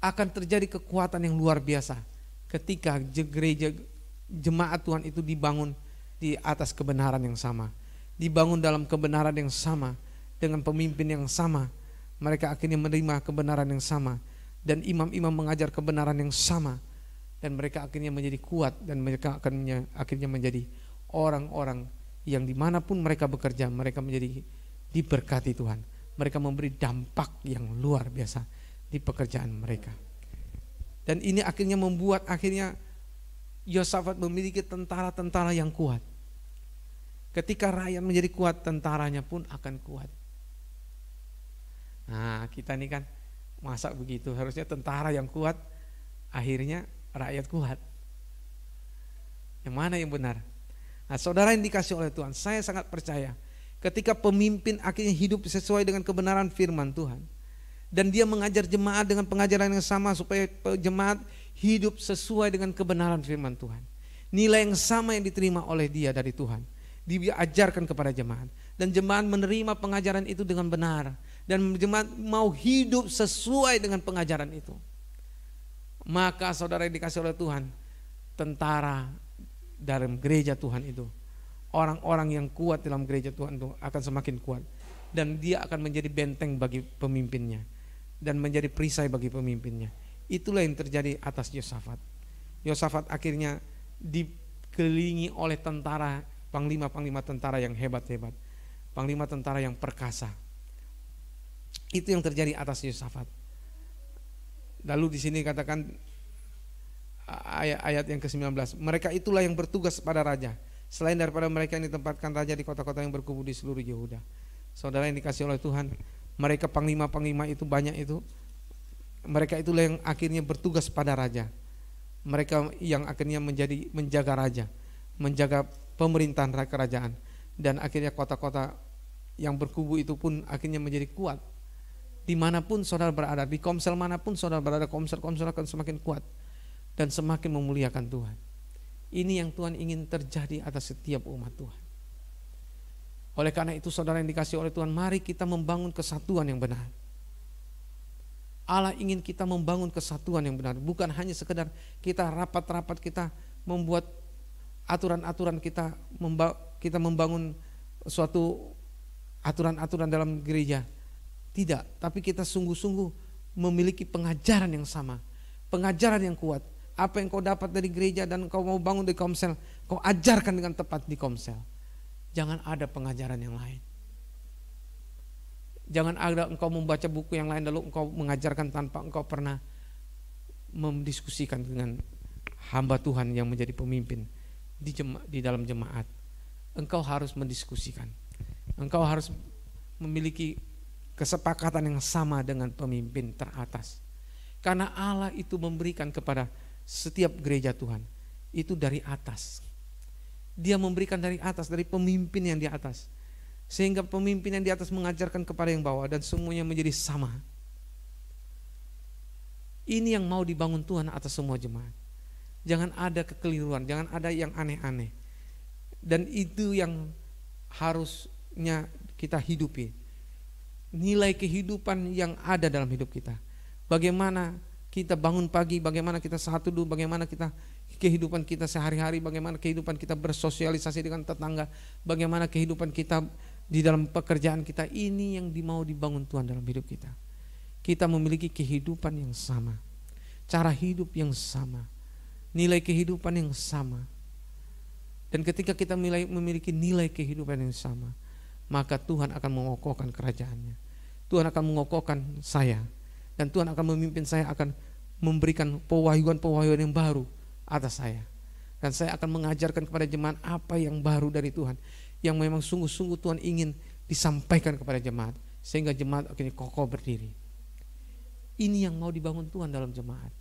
Akan terjadi kekuatan yang luar biasa ketika gereja jemaat Tuhan itu dibangun di atas kebenaran yang sama, dibangun dalam kebenaran yang sama, dengan pemimpin yang sama. Mereka akhirnya menerima kebenaran yang sama, dan imam-imam mengajar kebenaran yang sama, dan mereka akhirnya menjadi kuat, dan mereka akhirnya menjadi orang-orang yang dimanapun mereka bekerja, mereka menjadi diberkati Tuhan. Mereka memberi dampak yang luar biasa di pekerjaan mereka. Dan ini akhirnya membuat Yosafat memiliki tentara-tentara yang kuat. Ketika rakyat menjadi kuat, tentaranya pun akan kuat. Nah, kita ini kan masa begitu, harusnya tentara yang kuat, akhirnya rakyat kuat. Yang mana yang benar? Nah, saudara yang dikasih oleh Tuhan, saya sangat percaya ketika pemimpin akhirnya hidup sesuai dengan kebenaran firman Tuhan, dan dia mengajar jemaat dengan pengajaran yang sama supaya jemaat hidup sesuai dengan kebenaran firman Tuhan. Nilai yang sama yang diterima oleh dia dari Tuhan, dia ajarkan kepada jemaat, dan jemaat menerima pengajaran itu dengan benar, dan jemaat mau hidup sesuai dengan pengajaran itu. Maka saudara yang dikasih oleh Tuhan, tentara dalam gereja Tuhan itu, orang-orang yang kuat dalam gereja Tuhan itu akan semakin kuat. Dan dia akan menjadi benteng bagi pemimpinnya. Dan menjadi perisai bagi pemimpinnya. Itulah yang terjadi atas Yosafat. Yosafat akhirnya dikelilingi oleh tentara, panglima-panglima tentara yang hebat-hebat. Panglima tentara yang perkasa. Itu yang terjadi atas Yosafat. Lalu di sini katakan ayat yang ke-19, mereka itulah yang bertugas pada raja. Selain daripada mereka yang ditempatkan raja di kota-kota yang berkubu di seluruh Yehuda. Saudara yang dikasih oleh Tuhan, mereka panglima-panglima itu banyak itu. Mereka itulah yang akhirnya bertugas pada raja. Mereka yang akhirnya menjaga raja, menjaga pemerintahan kerajaan. Dan akhirnya kota-kota yang berkubu itu pun akhirnya menjadi kuat. Dimanapun saudara berada, di komsel manapun saudara berada, komsel-komsel akan semakin kuat dan semakin memuliakan Tuhan. Ini yang Tuhan ingin terjadi atas setiap umat Tuhan. Oleh karena itu saudara yang dikasih oleh Tuhan, mari kita membangun kesatuan yang benar. Allah ingin kita membangun kesatuan yang benar, bukan hanya sekedar kita rapat-rapat, kita membuat aturan-aturan, kita membangun suatu aturan-aturan dalam gereja. Tidak, tapi kita sungguh-sungguh memiliki pengajaran yang sama, pengajaran yang kuat. Apa yang kau dapat dari gereja dan kau mau bangun di komsel, kau ajarkan dengan tepat di komsel. Jangan ada pengajaran yang lain. Jangan ada engkau membaca buku yang lain lalu engkau mengajarkan tanpa engkau pernah mendiskusikan dengan hamba Tuhan yang menjadi pemimpin di dalam jemaat. Engkau harus mendiskusikan. Engkau harus memiliki kesepakatan yang sama dengan pemimpin teratas. Karena Allah itu memberikan kepada setiap gereja Tuhan itu dari atas. Dia memberikan dari atas, dari pemimpin yang di atas. Sehingga pemimpin yang di atas mengajarkan kepada yang bawah dan semuanya menjadi sama. Ini yang mau dibangun Tuhan atas semua jemaat. Jangan ada kekeliruan, jangan ada yang aneh-aneh. Dan itu yang harusnya kita hidupi. Nilai kehidupan yang ada dalam hidup kita. Bagaimana kita bangun pagi, bagaimana kita satu dulu, bagaimana kita kehidupan kita sehari-hari, bagaimana kehidupan kita bersosialisasi dengan tetangga, bagaimana kehidupan kita di dalam pekerjaan kita. Ini yang mau dibangun Tuhan dalam hidup kita. Kita memiliki kehidupan yang sama, cara hidup yang sama, nilai kehidupan yang sama. Dan ketika kita memiliki nilai kehidupan yang sama, maka Tuhan akan mengokohkan kerajaannya. Tuhan akan mengokohkan saya. Dan Tuhan akan memimpin saya, akan memberikan pewahyuan-pewahyuan yang baru atas saya. Dan saya akan mengajarkan kepada jemaat apa yang baru dari Tuhan. Yang memang sungguh-sungguh Tuhan ingin disampaikan kepada jemaat. Sehingga jemaat akhirnya kokoh berdiri. Ini yang mau dibangun Tuhan dalam jemaat.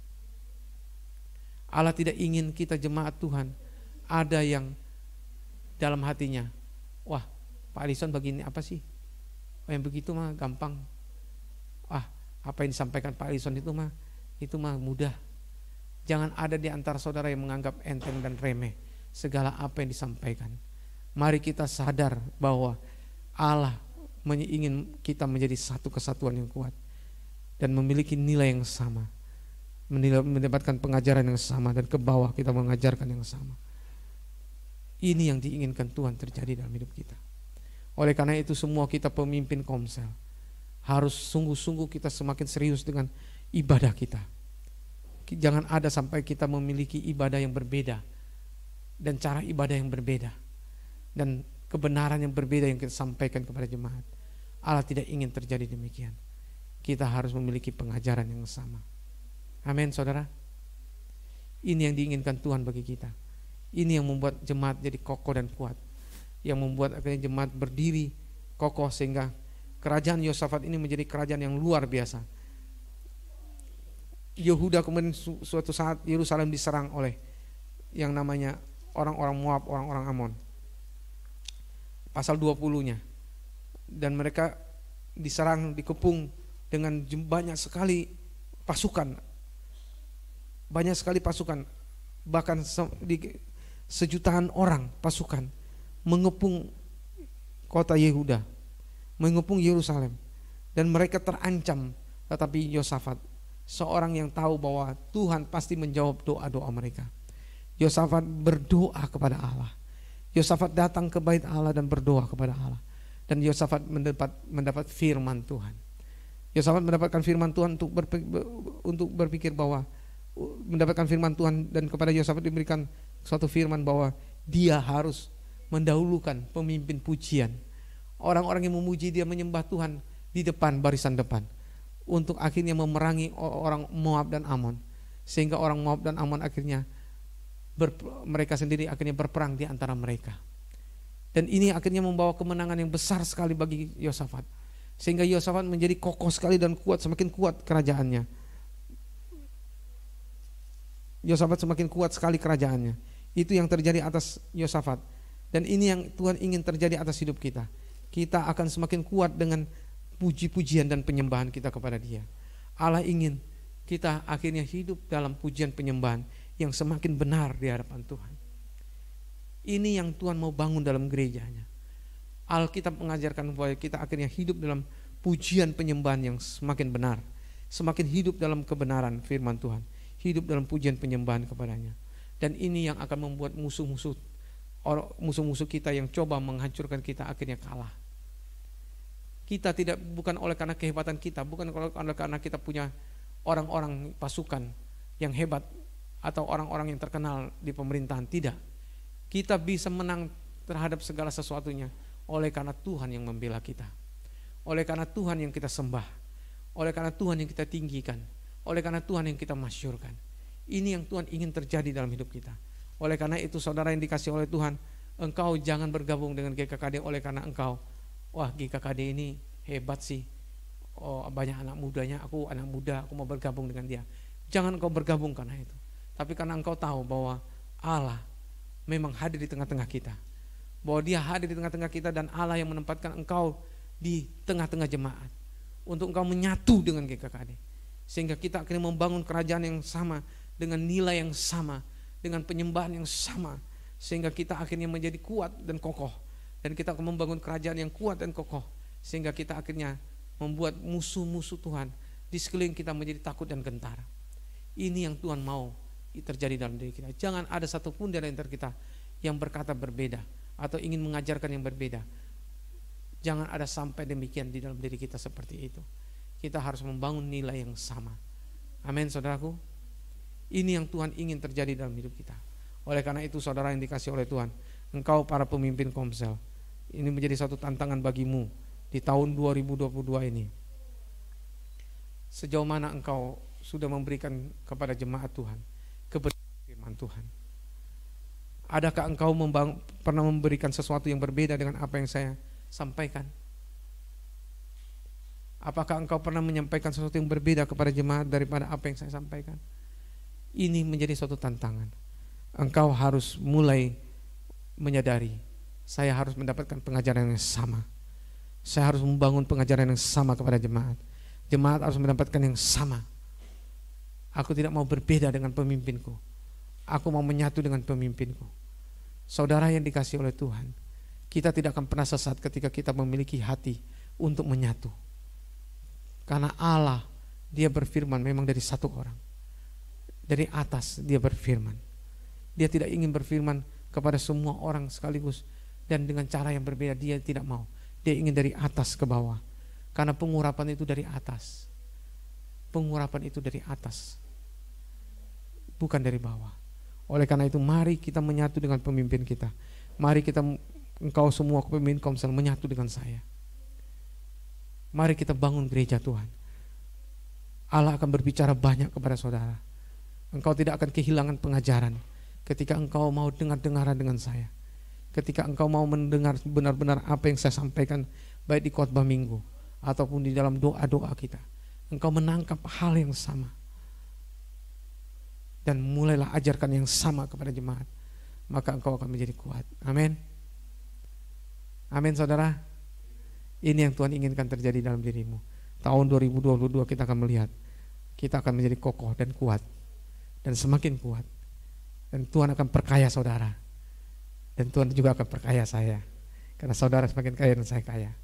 Allah tidak ingin kita jemaat Tuhan ada yang dalam hatinya, wah Pak Alison begini apa sih? Oh, yang begitu mah gampang. Wah, apa yang disampaikan Pak Alison itu mah mudah. Jangan ada di antara saudara yang menganggap enteng dan remeh segala apa yang disampaikan. Mari kita sadar bahwa Allah ingin kita menjadi satu kesatuan yang kuat dan memiliki nilai yang sama, mendapatkan pengajaran yang sama, dan ke bawah kita mengajarkan yang sama. Ini yang diinginkan Tuhan terjadi dalam hidup kita. Oleh karena itu semua kita pemimpin komsel harus sungguh-sungguh kita semakin serius dengan ibadah kita. Jangan ada sampai kita memiliki ibadah yang berbeda dan cara ibadah yang berbeda dan kebenaran yang berbeda yang kita sampaikan kepada jemaat. Allah tidak ingin terjadi demikian. Kita harus memiliki pengajaran yang sama. Amin, saudara. Ini yang diinginkan Tuhan bagi kita. Ini yang membuat jemaat jadi kokoh dan kuat. Yang membuat akhirnya jemaat berdiri kokoh sehingga kerajaan Yosafat ini menjadi kerajaan yang luar biasa. Yehuda kemudian suatu saat Yerusalem diserang oleh yang namanya orang-orang Moab, orang-orang Amon. Pasal 20-nya. Dan mereka diserang, dikepung dengan banyak sekali pasukan. Banyak sekali pasukan. Bahkan sejutaan orang pasukan mengepung kota Yehuda, mengepung Yerusalem. Dan mereka terancam, tetapi Yosafat, seorang yang tahu bahwa Tuhan pasti menjawab doa-doa mereka. Yosafat berdoa kepada Allah. Yosafat datang ke bait Allah dan berdoa kepada Allah. Dan Yosafat mendapat firman Tuhan. Yosafat mendapatkan firman Tuhan untuk berpikir bahwa mendapatkan firman Tuhan, dan kepada Yosafat diberikan suatu firman bahwa dia harus mendahulukan pemimpin pujian. Orang-orang yang memuji dia, menyembah Tuhan di depan, barisan depan, untuk akhirnya memerangi orang Moab dan Amon. Sehingga orang Moab dan Amon akhirnya mereka sendiri akhirnya berperang di antara mereka. Dan ini akhirnya membawa kemenangan yang besar sekali bagi Yosafat. Sehingga Yosafat menjadi kokoh sekali dan kuat, semakin kuat kerajaannya. Yosafat semakin kuat sekali kerajaannya. Itu yang terjadi atas Yosafat. Dan ini yang Tuhan ingin terjadi atas hidup kita. Kita akan semakin kuat dengan puji-pujian dan penyembahan kita kepada Dia. Allah ingin kita akhirnya hidup dalam pujian penyembahan yang semakin benar di hadapan Tuhan. Ini yang Tuhan mau bangun dalam gerejanya. Alkitab mengajarkan bahwa kita akhirnya hidup dalam pujian penyembahan yang semakin benar, semakin hidup dalam kebenaran firman Tuhan, hidup dalam pujian penyembahan kepadanya. Dan ini yang akan membuat musuh-musuh kita yang coba menghancurkan kita akhirnya kalah. Kita bukan oleh karena kehebatan kita, bukan oleh karena kita punya orang-orang pasukan yang hebat atau orang-orang yang terkenal di pemerintahan, tidak. Kita bisa menang terhadap segala sesuatunya oleh karena Tuhan yang membela kita, oleh karena Tuhan yang kita sembah, oleh karena Tuhan yang kita tinggikan, oleh karena Tuhan yang kita masyurkan. Ini yang Tuhan ingin terjadi dalam hidup kita. Oleh karena itu saudara yang dikasih oleh Tuhan, engkau jangan bergabung dengan GKKD oleh karena engkau, wah GKKD ini hebat sih, oh banyak anak mudanya, aku anak muda, aku mau bergabung dengan dia. Jangan engkau bergabung karena itu, tapi karena engkau tahu bahwa Allah memang hadir di tengah-tengah kita, bahwa Dia hadir di tengah-tengah kita, dan Allah yang menempatkan engkau di tengah-tengah jemaat untuk engkau menyatu dengan GKKD, sehingga kita akhirnya membangun kerajaan yang sama, dengan nilai yang sama, dengan penyembahan yang sama, sehingga kita akhirnya menjadi kuat dan kokoh, dan kita akan membangun kerajaan yang kuat dan kokoh, sehingga kita akhirnya membuat musuh-musuh Tuhan di sekeliling kita menjadi takut dan gentar. Ini yang Tuhan mau terjadi dalam diri kita. Jangan ada satupun dari antara kita yang berkata berbeda atau ingin mengajarkan yang berbeda. Jangan ada sampai demikian di dalam diri kita seperti itu. Kita harus membangun nilai yang sama. Amin saudaraku. Ini yang Tuhan ingin terjadi dalam hidup kita. Oleh karena itu saudara yang dikasih oleh Tuhan, engkau para pemimpin Komsel, ini menjadi satu tantangan bagimu di tahun 2022 ini. Sejauh mana engkau sudah memberikan kepada jemaat Tuhan kebenaran firman Tuhan? Adakah engkau pernah memberikan sesuatu yang berbeda dengan apa yang saya sampaikan? Apakah engkau pernah menyampaikan sesuatu yang berbeda kepada jemaat daripada apa yang saya sampaikan? Ini menjadi suatu tantangan. Engkau harus mulai menyadari, saya harus mendapatkan pengajaran yang sama. Saya harus membangun pengajaran yang sama kepada jemaat. Jemaat harus mendapatkan yang sama. Aku tidak mau berbeda dengan pemimpinku. Aku mau menyatu dengan pemimpinku. Saudara yang dikasih oleh Tuhan, kita tidak akan pernah sesat ketika kita memiliki hati untuk menyatu. Karena Allah, Dia berfirman memang dari satu orang. Dari atas Dia berfirman. Dia tidak ingin berfirman kepada semua orang sekaligus dan dengan cara yang berbeda. Dia tidak mau. Dia ingin dari atas ke bawah. Karena pengurapan itu dari atas. Pengurapan itu dari atas, bukan dari bawah. Oleh karena itu mari kita menyatu dengan pemimpin kita. Mari kita, engkau semua pemimpin Komsel, menyatu dengan saya. Mari kita bangun gereja Tuhan. Allah akan berbicara banyak kepada saudara. Engkau tidak akan kehilangan pengajaran ketika engkau mau dengar-dengaran dengan saya. Ketika engkau mau mendengar benar-benar apa yang saya sampaikan, baik di khotbah minggu ataupun di dalam doa-doa kita. Engkau menangkap hal yang sama. Dan mulailah ajarkan yang sama kepada jemaat. Maka engkau akan menjadi kuat. Amin. Amin saudara. Ini yang Tuhan inginkan terjadi dalam dirimu. Tahun 2022 kita akan melihat. Kita akan menjadi kokoh dan kuat. Dan semakin kuat. Dan Tuhan akan perkaya saudara. Dan Tuhan juga akan perkaya saya. Karena saudara semakin kaya dan saya kaya.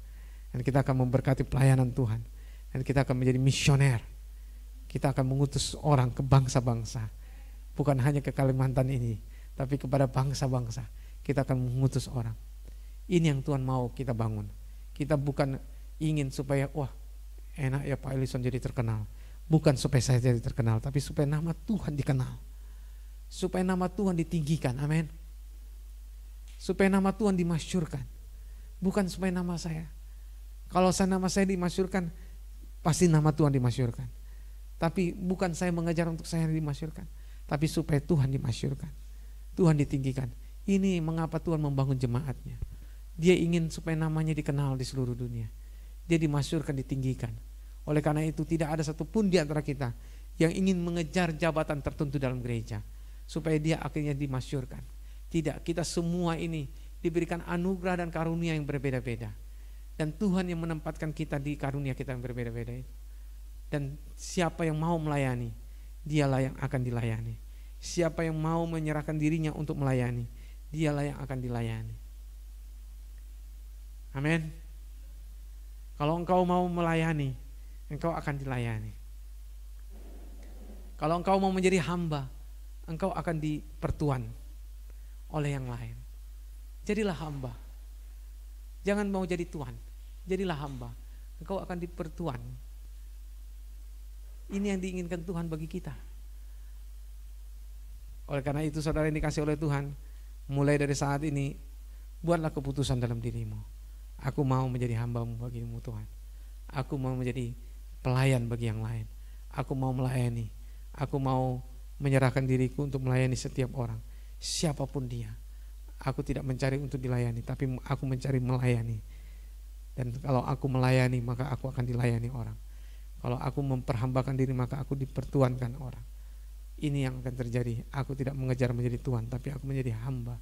Dan kita akan memberkati pelayanan Tuhan. Dan kita akan menjadi misioner. Kita akan mengutus orang ke bangsa-bangsa. Bukan hanya ke Kalimantan ini, tapi kepada bangsa-bangsa. kita akan mengutus orang. Ini yang Tuhan mau kita bangun. Kita bukan ingin supaya wah enak ya Pak Ellison jadi terkenal. Bukan supaya saya jadi terkenal, tapi supaya nama Tuhan dikenal. Supaya nama Tuhan ditinggikan, amin. Supaya nama Tuhan dimasyurkan. Bukan supaya nama saya. Kalau nama saya dimasyurkan, pasti nama Tuhan dimasyurkan. Tapi bukan saya mengejar untuk saya dimasyurkan, tapi supaya Tuhan dimasyurkan. Tuhan ditinggikan. Ini mengapa Tuhan membangun jemaatnya. Dia ingin supaya namanya dikenal di seluruh dunia. Dia dimasyurkan, ditinggikan. Oleh karena itu tidak ada satupun di antara kita yang ingin mengejar jabatan tertentu dalam gereja supaya dia akhirnya dimasyurkan. Tidak, kita semua ini diberikan anugerah dan karunia yang berbeda-beda. Dan Tuhan yang menempatkan kita di karunia kita yang berbeda-beda itu. Dan siapa yang mau melayani, dialah yang akan dilayani. Siapa yang mau menyerahkan dirinya untuk melayani, dialah yang akan dilayani. Amin. Kalau engkau mau melayani, engkau akan dilayani. Kalau engkau mau menjadi hamba, engkau akan dipertuan oleh yang lain. Jadilah hamba. Jangan mau jadi tuan, jadilah hamba. Engkau akan dipertuan. Ini yang diinginkan Tuhan bagi kita. Oleh karena itu saudara yang dikasih oleh Tuhan, mulai dari saat ini buatlah keputusan dalam dirimu. Aku mau menjadi hamba-Mu bagimu Tuhan. Aku mau menjadi pelayan bagi yang lain. Aku mau melayani. Aku mau menyerahkan diriku untuk melayani setiap orang, siapapun dia. Aku tidak mencari untuk dilayani, tapi aku mencari melayani. Dan kalau aku melayani, maka aku akan dilayani orang. Kalau aku memperhambakan diri, maka aku dipertuankan orang. Ini yang akan terjadi. Aku tidak mengejar menjadi tuan, tapi aku menjadi hamba.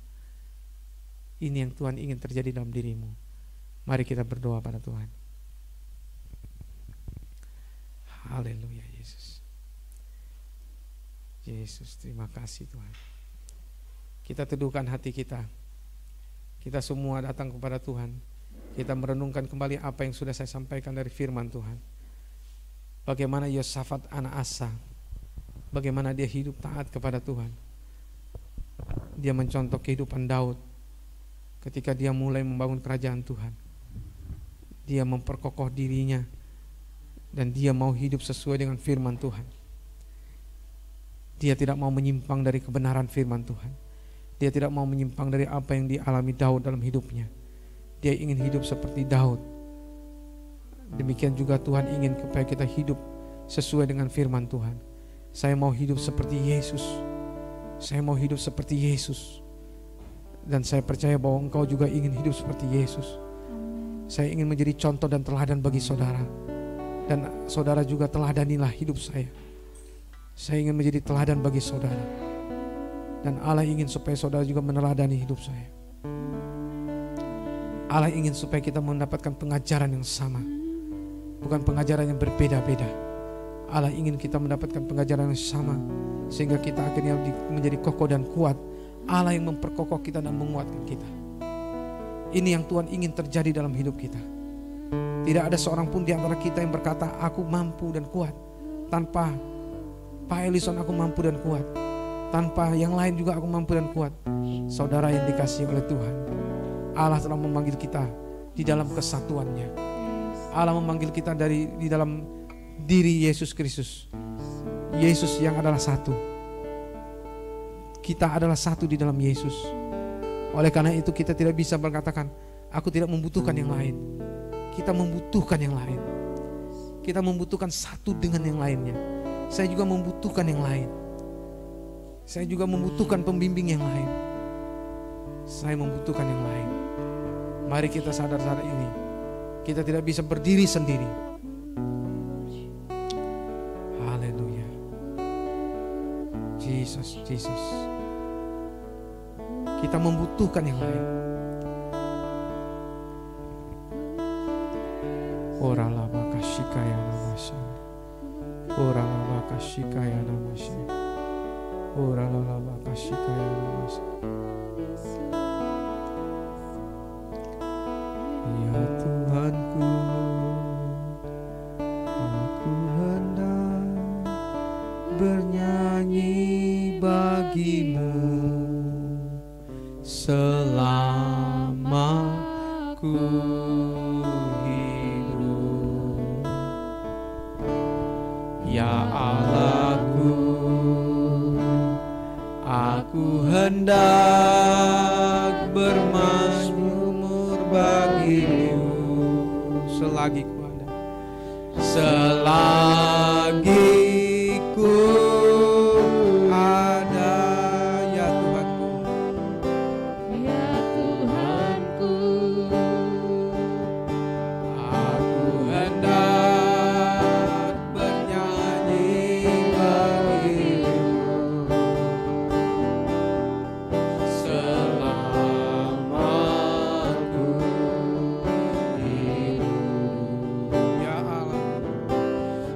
Ini yang Tuhan ingin terjadi dalam dirimu. Mari kita berdoa pada Tuhan. Haleluya Yesus. Yesus, terima kasih Tuhan. Kita teduhkan hati kita. Kita semua datang kepada Tuhan. Kita merenungkan kembali apa yang sudah saya sampaikan dari firman Tuhan. Bagaimana Yosafat anak Asa, bagaimana dia hidup taat kepada Tuhan. Dia mencontoh kehidupan Daud ketika dia mulai membangun kerajaan Tuhan. Dia memperkokoh dirinya dan dia mau hidup sesuai dengan firman Tuhan. Dia tidak mau menyimpang dari kebenaran firman Tuhan. Dia tidak mau menyimpang dari apa yang dialami Daud dalam hidupnya. Dia ingin hidup seperti Daud. Demikian juga Tuhan ingin supaya kita hidup sesuai dengan firman Tuhan. Saya mau hidup seperti Yesus. Saya mau hidup seperti Yesus. Dan saya percaya bahwa engkau juga ingin hidup seperti Yesus. Saya ingin menjadi contoh dan teladan bagi saudara. Dan saudara juga teladanilah hidup saya. Saya ingin menjadi teladan bagi saudara. Dan Allah ingin supaya saudara juga meneladani hidup saya. Allah ingin supaya kita mendapatkan pengajaran yang sama. Bukan pengajaran yang berbeda-beda. Allah ingin kita mendapatkan pengajaran yang sama. Sehingga kita akhirnya menjadi kokoh dan kuat. Allah yang memperkokoh kita dan menguatkan kita. Ini yang Tuhan ingin terjadi dalam hidup kita. Tidak ada seorang pun di antara kita yang berkata, aku mampu dan kuat. Tanpa Pak Ellison aku mampu dan kuat. Tanpa yang lain juga aku mampu dan kuat. Saudara yang dikasihi oleh Tuhan, Allah telah memanggil kita di dalam kesatuannya. Allah memanggil kita di dalam diri Yesus Kristus. Yesus yang adalah satu. Kita adalah satu di dalam Yesus. Oleh karena itu kita tidak bisa berkatakan, aku tidak membutuhkan yang lain. Kita membutuhkan yang lain. Kita membutuhkan satu dengan yang lainnya. Saya juga membutuhkan yang lain. Saya juga membutuhkan pembimbing yang lain. Saya membutuhkan yang lain. Mari kita sadar saat ini. Kita tidak bisa berdiri sendiri. Haleluya. Jesus, Jesus. Kita membutuhkan yang lain. Ora lava kashikaya namasya. Ora lava kashikaya namasya. Ora lava kashikaya namasya. Ya Tuhanku, aku hendak bernyanyi bagimu selama ku hidup. Ya Allahku, aku hendak bermazmur bagimu selagi ku ada, selagi ku ada, ya Tuhanku. Ya Tuhanku, Aku hendak bernyanyi bagimu selama ku hidup. Ya Allah,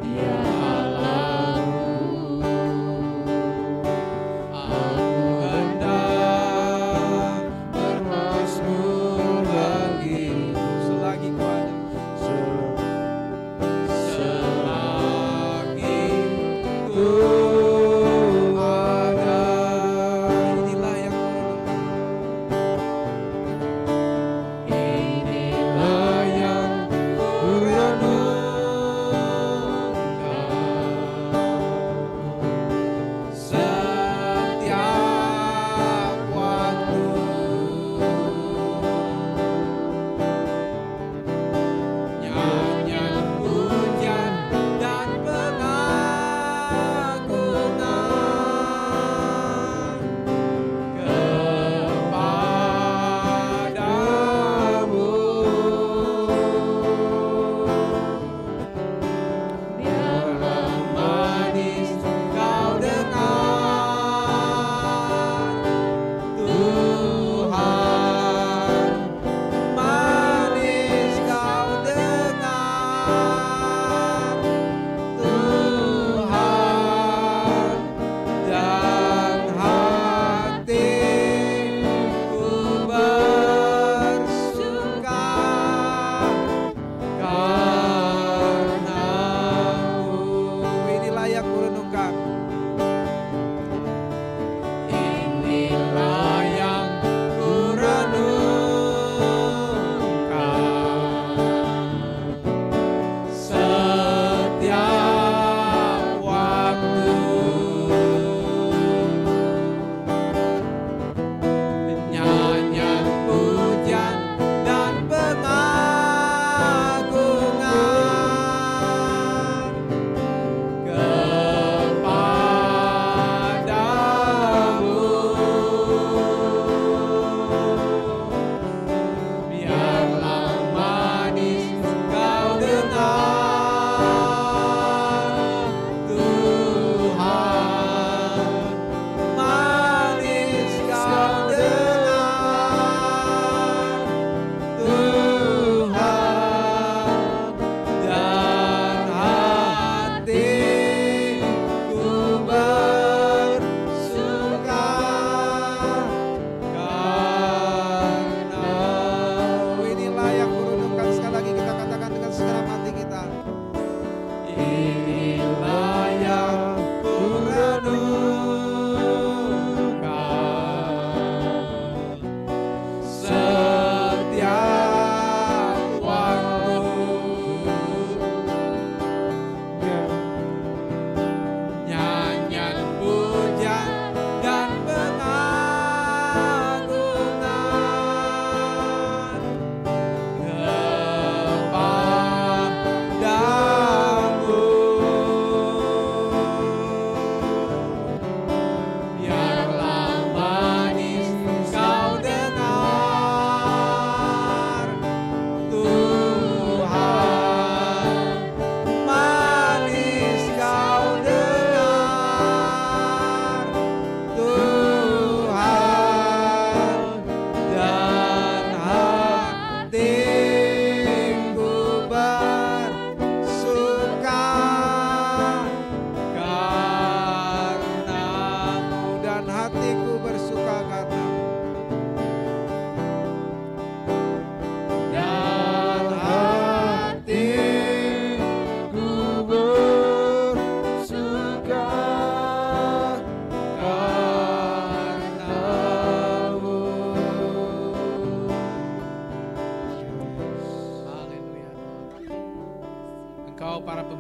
ya Allahku, aku hendak bermazmur bagimu selagi ku ada, selagi ku ada. Inilah yang inilah yang ku renungkan setiap waktu. Nyanyian pujian dan pengakuan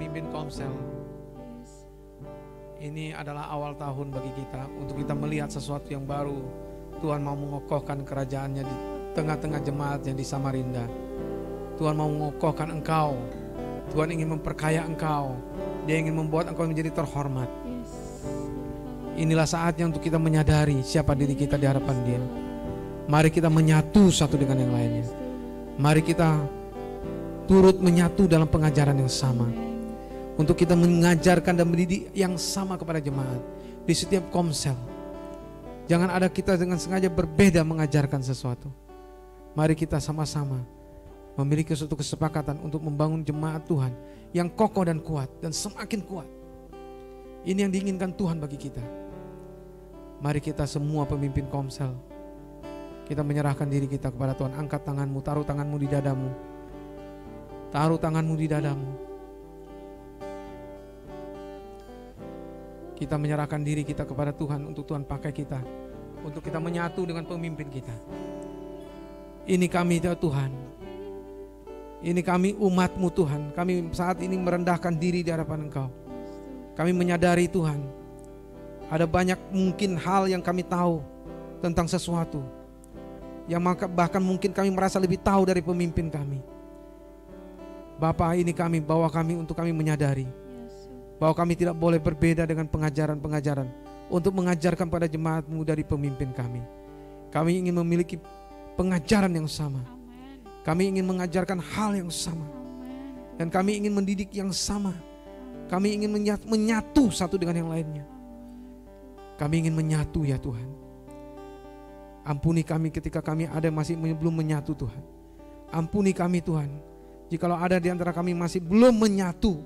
pemimpin Komsel. Ini adalah awal tahun bagi kita untuk kita melihat sesuatu yang baru. Tuhan mau mengokohkan kerajaannya di tengah-tengah jemaatnya di Samarinda. Tuhan mau mengokohkan engkau. Tuhan ingin memperkaya engkau. Dia ingin membuat engkau menjadi terhormat. Inilah saatnya untuk kita menyadari siapa diri kita di hadapan Dia. Mari kita menyatu satu dengan yang lainnya. Mari kita turut menyatu dalam pengajaran yang sama. Untuk kita mengajarkan dan mendidik yang sama kepada jemaat di setiap Komsel. Jangan ada kita dengan sengaja berbeda mengajarkan sesuatu. Mari kita sama-sama memiliki suatu kesepakatan untuk membangun jemaat Tuhan yang kokoh dan kuat dan semakin kuat. Ini yang diinginkan Tuhan bagi kita. Mari kita semua pemimpin Komsel, kita menyerahkan diri kita kepada Tuhan. Angkat tanganmu, taruh tanganmu di dadamu. Taruh tanganmu di dadamu. Kita menyerahkan diri kita kepada Tuhan untuk Tuhan pakai kita, untuk kita menyatu dengan pemimpin kita. Ini kami ya Tuhan. Ini kami umat-Mu Tuhan. Kami saat ini merendahkan diri di hadapan Engkau. Kami menyadari Tuhan, ada banyak mungkin hal yang kami tahu tentang sesuatu, yang bahkan mungkin kami merasa lebih tahu dari pemimpin kami. Bapa, ini kami bawa kami untuk kami menyadari bahwa kami tidak boleh berbeda dengan pengajaran-pengajaran untuk mengajarkan pada jemaat-Mu dari pemimpin kami. Kami ingin memiliki pengajaran yang sama. Kami ingin mengajarkan hal yang sama. Dan kami ingin mendidik yang sama. Kami ingin menyatu satu dengan yang lainnya. Kami ingin menyatu ya Tuhan. Ampuni kami ketika kami ada masih belum menyatu Tuhan. Ampuni kami Tuhan. Jikalau ada di antara kami masih belum menyatu,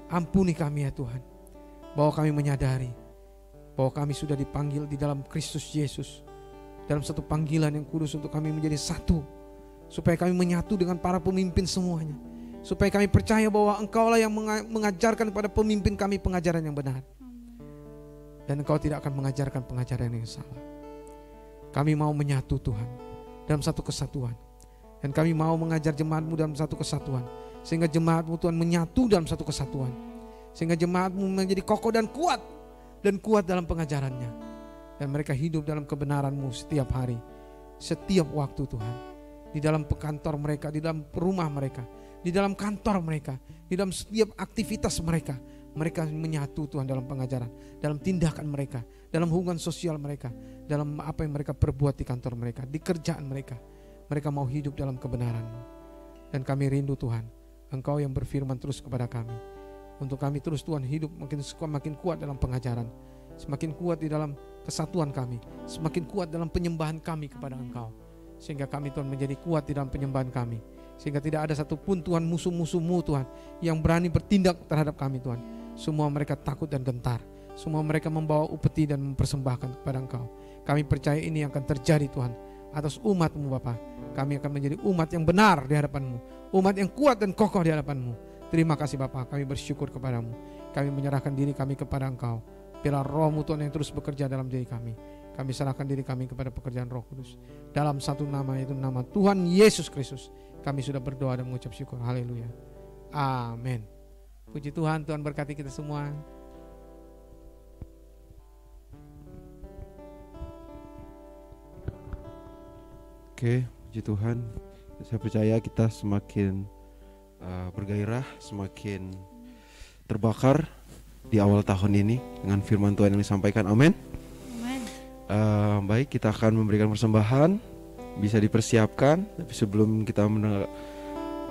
ampuni kami ya Tuhan. Bahwa kami menyadari bahwa kami sudah dipanggil di dalam Kristus Yesus, dalam satu panggilan yang kudus untuk kami menjadi satu, supaya kami menyatu dengan para pemimpin semuanya, supaya kami percaya bahwa Engkaulah yang mengajarkan kepada pemimpin kami pengajaran yang benar, dan Engkau tidak akan mengajarkan pengajaran yang salah. Kami mau menyatu Tuhan dalam satu kesatuan, dan kami mau mengajar jemaat-Mu dalam satu kesatuan, sehingga jemaat-Mu Tuhan menyatu dalam satu kesatuan, sehingga jemaat-Mu menjadi kokoh dan kuat dalam pengajarannya, dan mereka hidup dalam kebenaran-Mu setiap hari, setiap waktu Tuhan, di dalam kantor mereka, di dalam rumah mereka, di dalam kantor mereka, di dalam setiap aktivitas mereka. Mereka menyatu Tuhan dalam pengajaran, dalam tindakan mereka, dalam hubungan sosial mereka, dalam apa yang mereka perbuat di kantor mereka, di kerjaan mereka. Mereka mau hidup dalam kebenaran-Mu. Dan kami rindu Tuhan, Engkau yang berfirman terus kepada kami, untuk kami terus Tuhan hidup makin kuat dalam pengajaran, semakin kuat di dalam kesatuan kami, semakin kuat dalam penyembahan kami kepada Engkau, sehingga kami Tuhan menjadi kuat di dalam penyembahan kami, sehingga tidak ada satupun Tuhan musuh-musuh-Mu Tuhan yang berani bertindak terhadap kami Tuhan. Semua mereka takut dan gentar, semua mereka membawa upeti dan mempersembahkan kepada Engkau. Kami percaya ini yang akan terjadi Tuhan atas umat-Mu Bapa. Kami akan menjadi umat yang benar di hadapan-Mu, umat yang kuat dan kokoh di hadapan-Mu. Terima kasih Bapa, kami bersyukur kepada-Mu. Kami menyerahkan diri kami kepada Engkau. Biarlah Roh-Mu Tuhan yang terus bekerja dalam diri kami. Kami serahkan diri kami kepada pekerjaan Roh Kudus. Dalam satu nama, yaitu nama Tuhan Yesus Kristus, kami sudah berdoa dan mengucap syukur. Haleluya. Amin. Puji Tuhan, Tuhan berkati kita semua. Oke, puji Tuhan. Saya percaya kita semakin bergairah, semakin terbakar di awal tahun ini dengan firman Tuhan yang disampaikan. Amin. Baik, kita akan memberikan persembahan. Bisa dipersiapkan. Tapi sebelum kita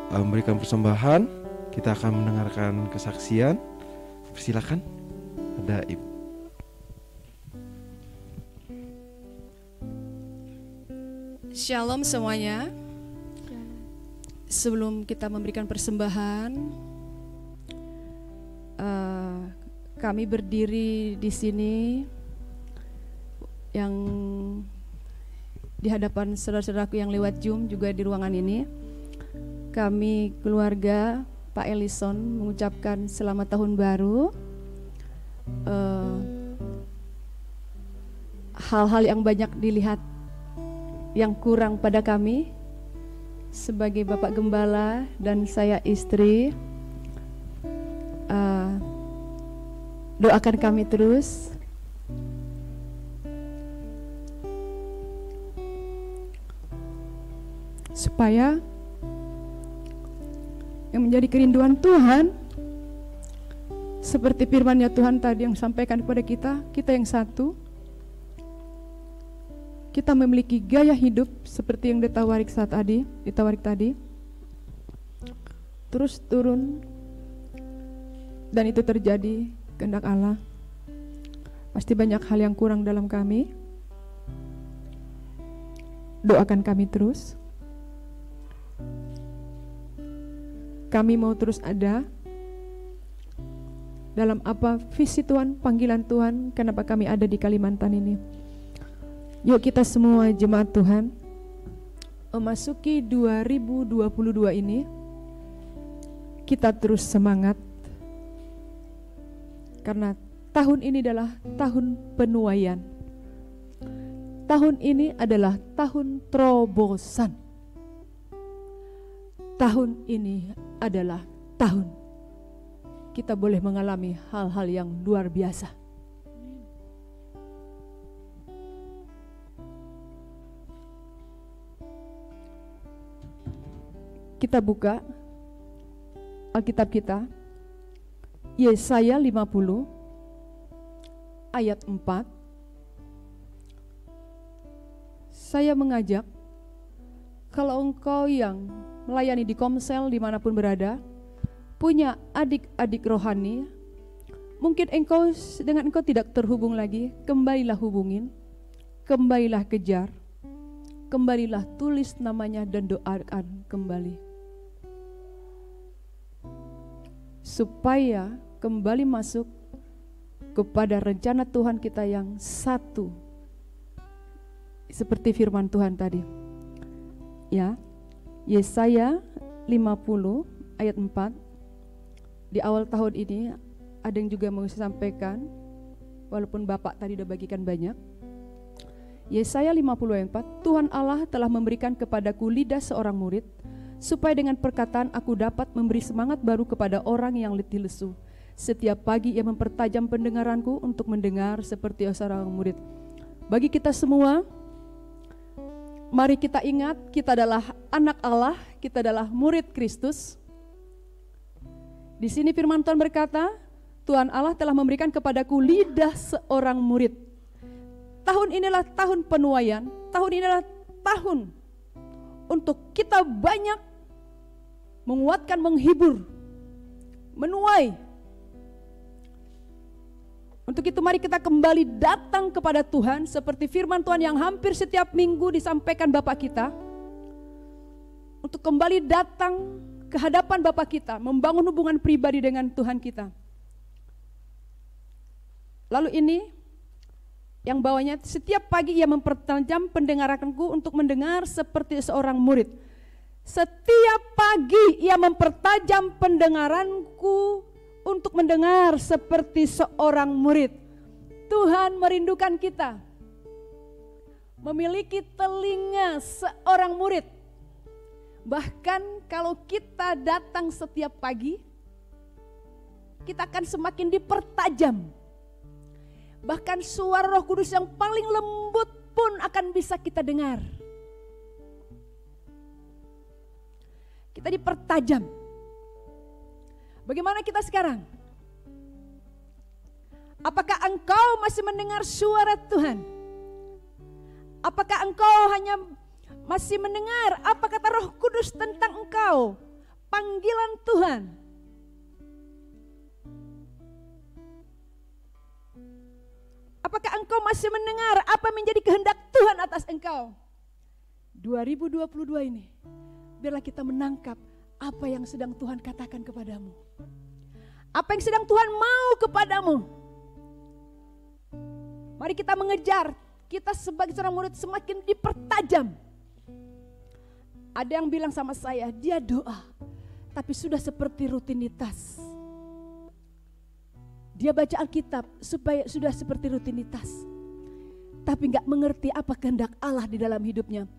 memberikan persembahan, kita akan mendengarkan kesaksian. Persilakan, ada Ibu. Shalom semuanya. Sebelum kita memberikan persembahan, kami berdiri di sini yang di hadapan saudara-saudaraku yang lewat Zoom juga di ruangan ini. Kami keluarga Pak Ellison mengucapkan selamat tahun baru. Hal-hal yang banyak dilihat yang kurang pada kami sebagai Bapak Gembala dan saya istri, Doakan kami terus. Supaya yang menjadi kerinduan Tuhan, seperti firman-Nya Tuhan tadi yang sampaikan kepada kita, kita yang satu, kita memiliki gaya hidup seperti yang ditawarik tadi, terus turun, dan itu terjadi kehendak Allah. Pasti banyak hal yang kurang dalam kami. Doakan kami terus. Kami mau terus ada dalam apa visi Tuhan, panggilan Tuhan, kenapa kami ada di Kalimantan ini. Yuk kita semua jemaat Tuhan, memasuki 2022 ini, kita terus semangat. Karena tahun ini adalah tahun penuaian. Tahun ini adalah tahun terobosan. Tahun ini adalah tahun kita boleh mengalami hal-hal yang luar biasa. Kita buka Alkitab kita, Yesaya 50 ayat 4. Saya mengajak, kalau engkau yang melayani di Komsel dimanapun berada, punya adik-adik rohani, mungkin dengan engkau tidak terhubung lagi, kembalilah hubungin, kembalilah kejar, kembalilah tulis namanya dan doakan kembali. Supaya kembali masuk kepada rencana Tuhan kita yang satu. Seperti firman Tuhan tadi. Ya, Yesaya 50 ayat 4. Di awal tahun ini ada yang juga mau saya sampaikan, walaupun Bapak tadi udah bagikan banyak. Yesaya 50 ayat 4, Tuhan Allah telah memberikan kepadaku lidah seorang murid, supaya dengan perkataan aku dapat memberi semangat baru kepada orang yang letih lesu. Setiap pagi ia mempertajam pendengaranku untuk mendengar seperti seorang murid. Bagi kita semua, mari kita ingat, kita adalah anak Allah, kita adalah murid Kristus. Di sini firman Tuhan berkata, Tuhan Allah telah memberikan kepadaku lidah seorang murid. Tahun inilah tahun penuaian, tahun inilah tahun untuk kita banyak menguatkan, menghibur, menuai. Untuk itu mari kita kembali datang kepada Tuhan seperti firman Tuhan yang hampir setiap minggu disampaikan Bapak kita. Untuk kembali datang ke hadapan Bapak kita, membangun hubungan pribadi dengan Tuhan kita. Lalu ini yang bawahnya, setiap pagi ia mempertajam pendengaranku untuk mendengar seperti seorang murid. Setiap pagi ia mempertajam pendengaranku untuk mendengar seperti seorang murid. Tuhan merindukan kita memiliki telinga seorang murid. Bahkan kalau kita datang setiap pagi, kita akan semakin dipertajam. Bahkan suara Roh Kudus yang paling lembut pun akan bisa kita dengar. Kita dipertajam. Bagaimana kita sekarang? Apakah engkau masih mendengar suara Tuhan? Apakah engkau hanya masih mendengar apa kata Roh Kudus tentang engkau? Panggilan Tuhan. Apakah engkau masih mendengar apa menjadi kehendak Tuhan atas engkau? 2022 ini, biarlah kita menangkap apa yang sedang Tuhan katakan kepadamu. Apa yang sedang Tuhan mau kepadamu. Mari kita mengejar, kita sebagai seorang murid semakin dipertajam. Ada yang bilang sama saya, dia doa, tapi sudah seperti rutinitas. Dia baca Alkitab supaya sudah seperti rutinitas. Tapi gak mengerti apa kehendak Allah di dalam hidupnya.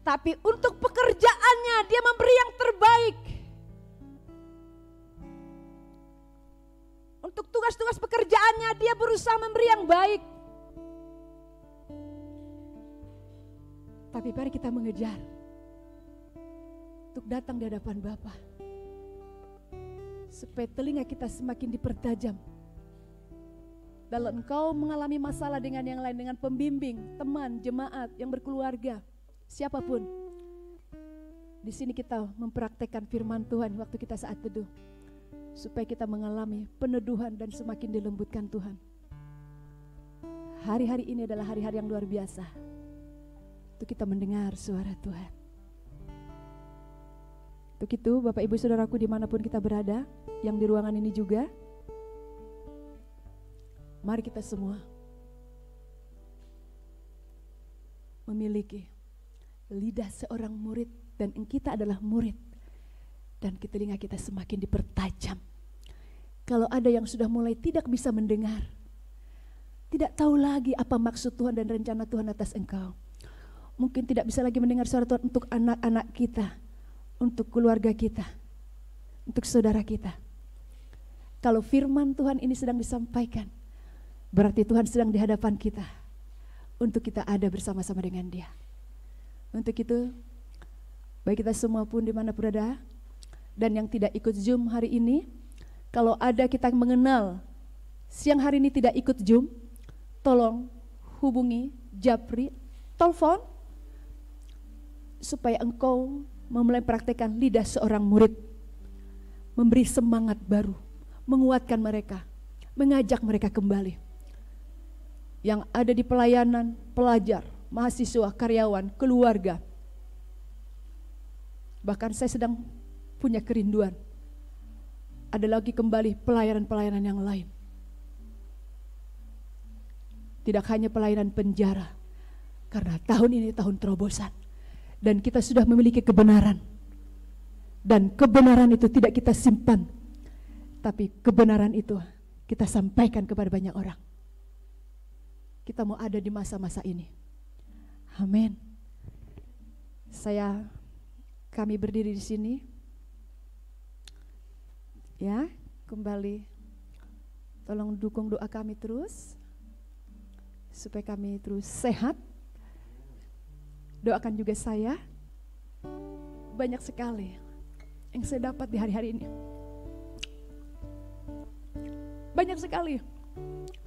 Tapi untuk pekerjaannya dia memberi yang terbaik. Untuk tugas-tugas pekerjaannya dia berusaha memberi yang baik. Tapi mari kita mengejar untuk datang di hadapan Bapa, supaya telinga kita semakin dipertajam. Dalam engkau mengalami masalah dengan yang lain, dengan pembimbing, teman, jemaat, yang berkeluarga, siapapun. Di sini kita mempraktekkan firman Tuhan waktu kita saat teduh, supaya kita mengalami peneduhan dan semakin dilembutkan Tuhan. Hari-hari ini adalah hari-hari yang luar biasa untuk kita mendengar suara Tuhan. Untuk itu Bapak Ibu Saudaraku dimanapun kita berada, yang di ruangan ini juga, mari kita semua memiliki lidah seorang murid, dan kita adalah murid, dan telinga kita semakin dipertajam. Kalau ada yang sudah mulai tidak bisa mendengar, tidak tahu lagi apa maksud Tuhan dan rencana Tuhan atas engkau, mungkin tidak bisa lagi mendengar suara Tuhan untuk anak-anak kita, untuk keluarga kita, untuk saudara kita. Kalau firman Tuhan ini sedang disampaikan, berarti Tuhan sedang di hadapan kita untuk kita ada bersama-sama dengan Dia. Untuk itu, baik kita semua pun dimana berada, dan yang tidak ikut Zoom hari ini, kalau ada kita mengenal siang hari ini tidak ikut Zoom, tolong hubungi Japri, telepon, supaya engkau memulai praktekkan lidah seorang murid, memberi semangat baru, menguatkan mereka, mengajak mereka kembali. Yang ada di pelayanan, pelajar, mahasiswa, karyawan, keluarga. Bahkan saya sedang punya kerinduan, ada lagi kembali pelayanan-pelayanan yang lain. Tidak hanya pelayanan penjara, karena tahun ini tahun terobosan, dan kita sudah memiliki kebenaran. Dan kebenaran itu tidak kita simpan, tapi kebenaran itu kita sampaikan kepada banyak orang. Kita mau ada di masa-masa ini. Amin. Kami berdiri di sini. Ya, kembali. Tolong dukung doa kami terus, supaya kami terus sehat. Doakan juga saya. Banyak sekali yang saya dapat di hari-hari ini. Banyak sekali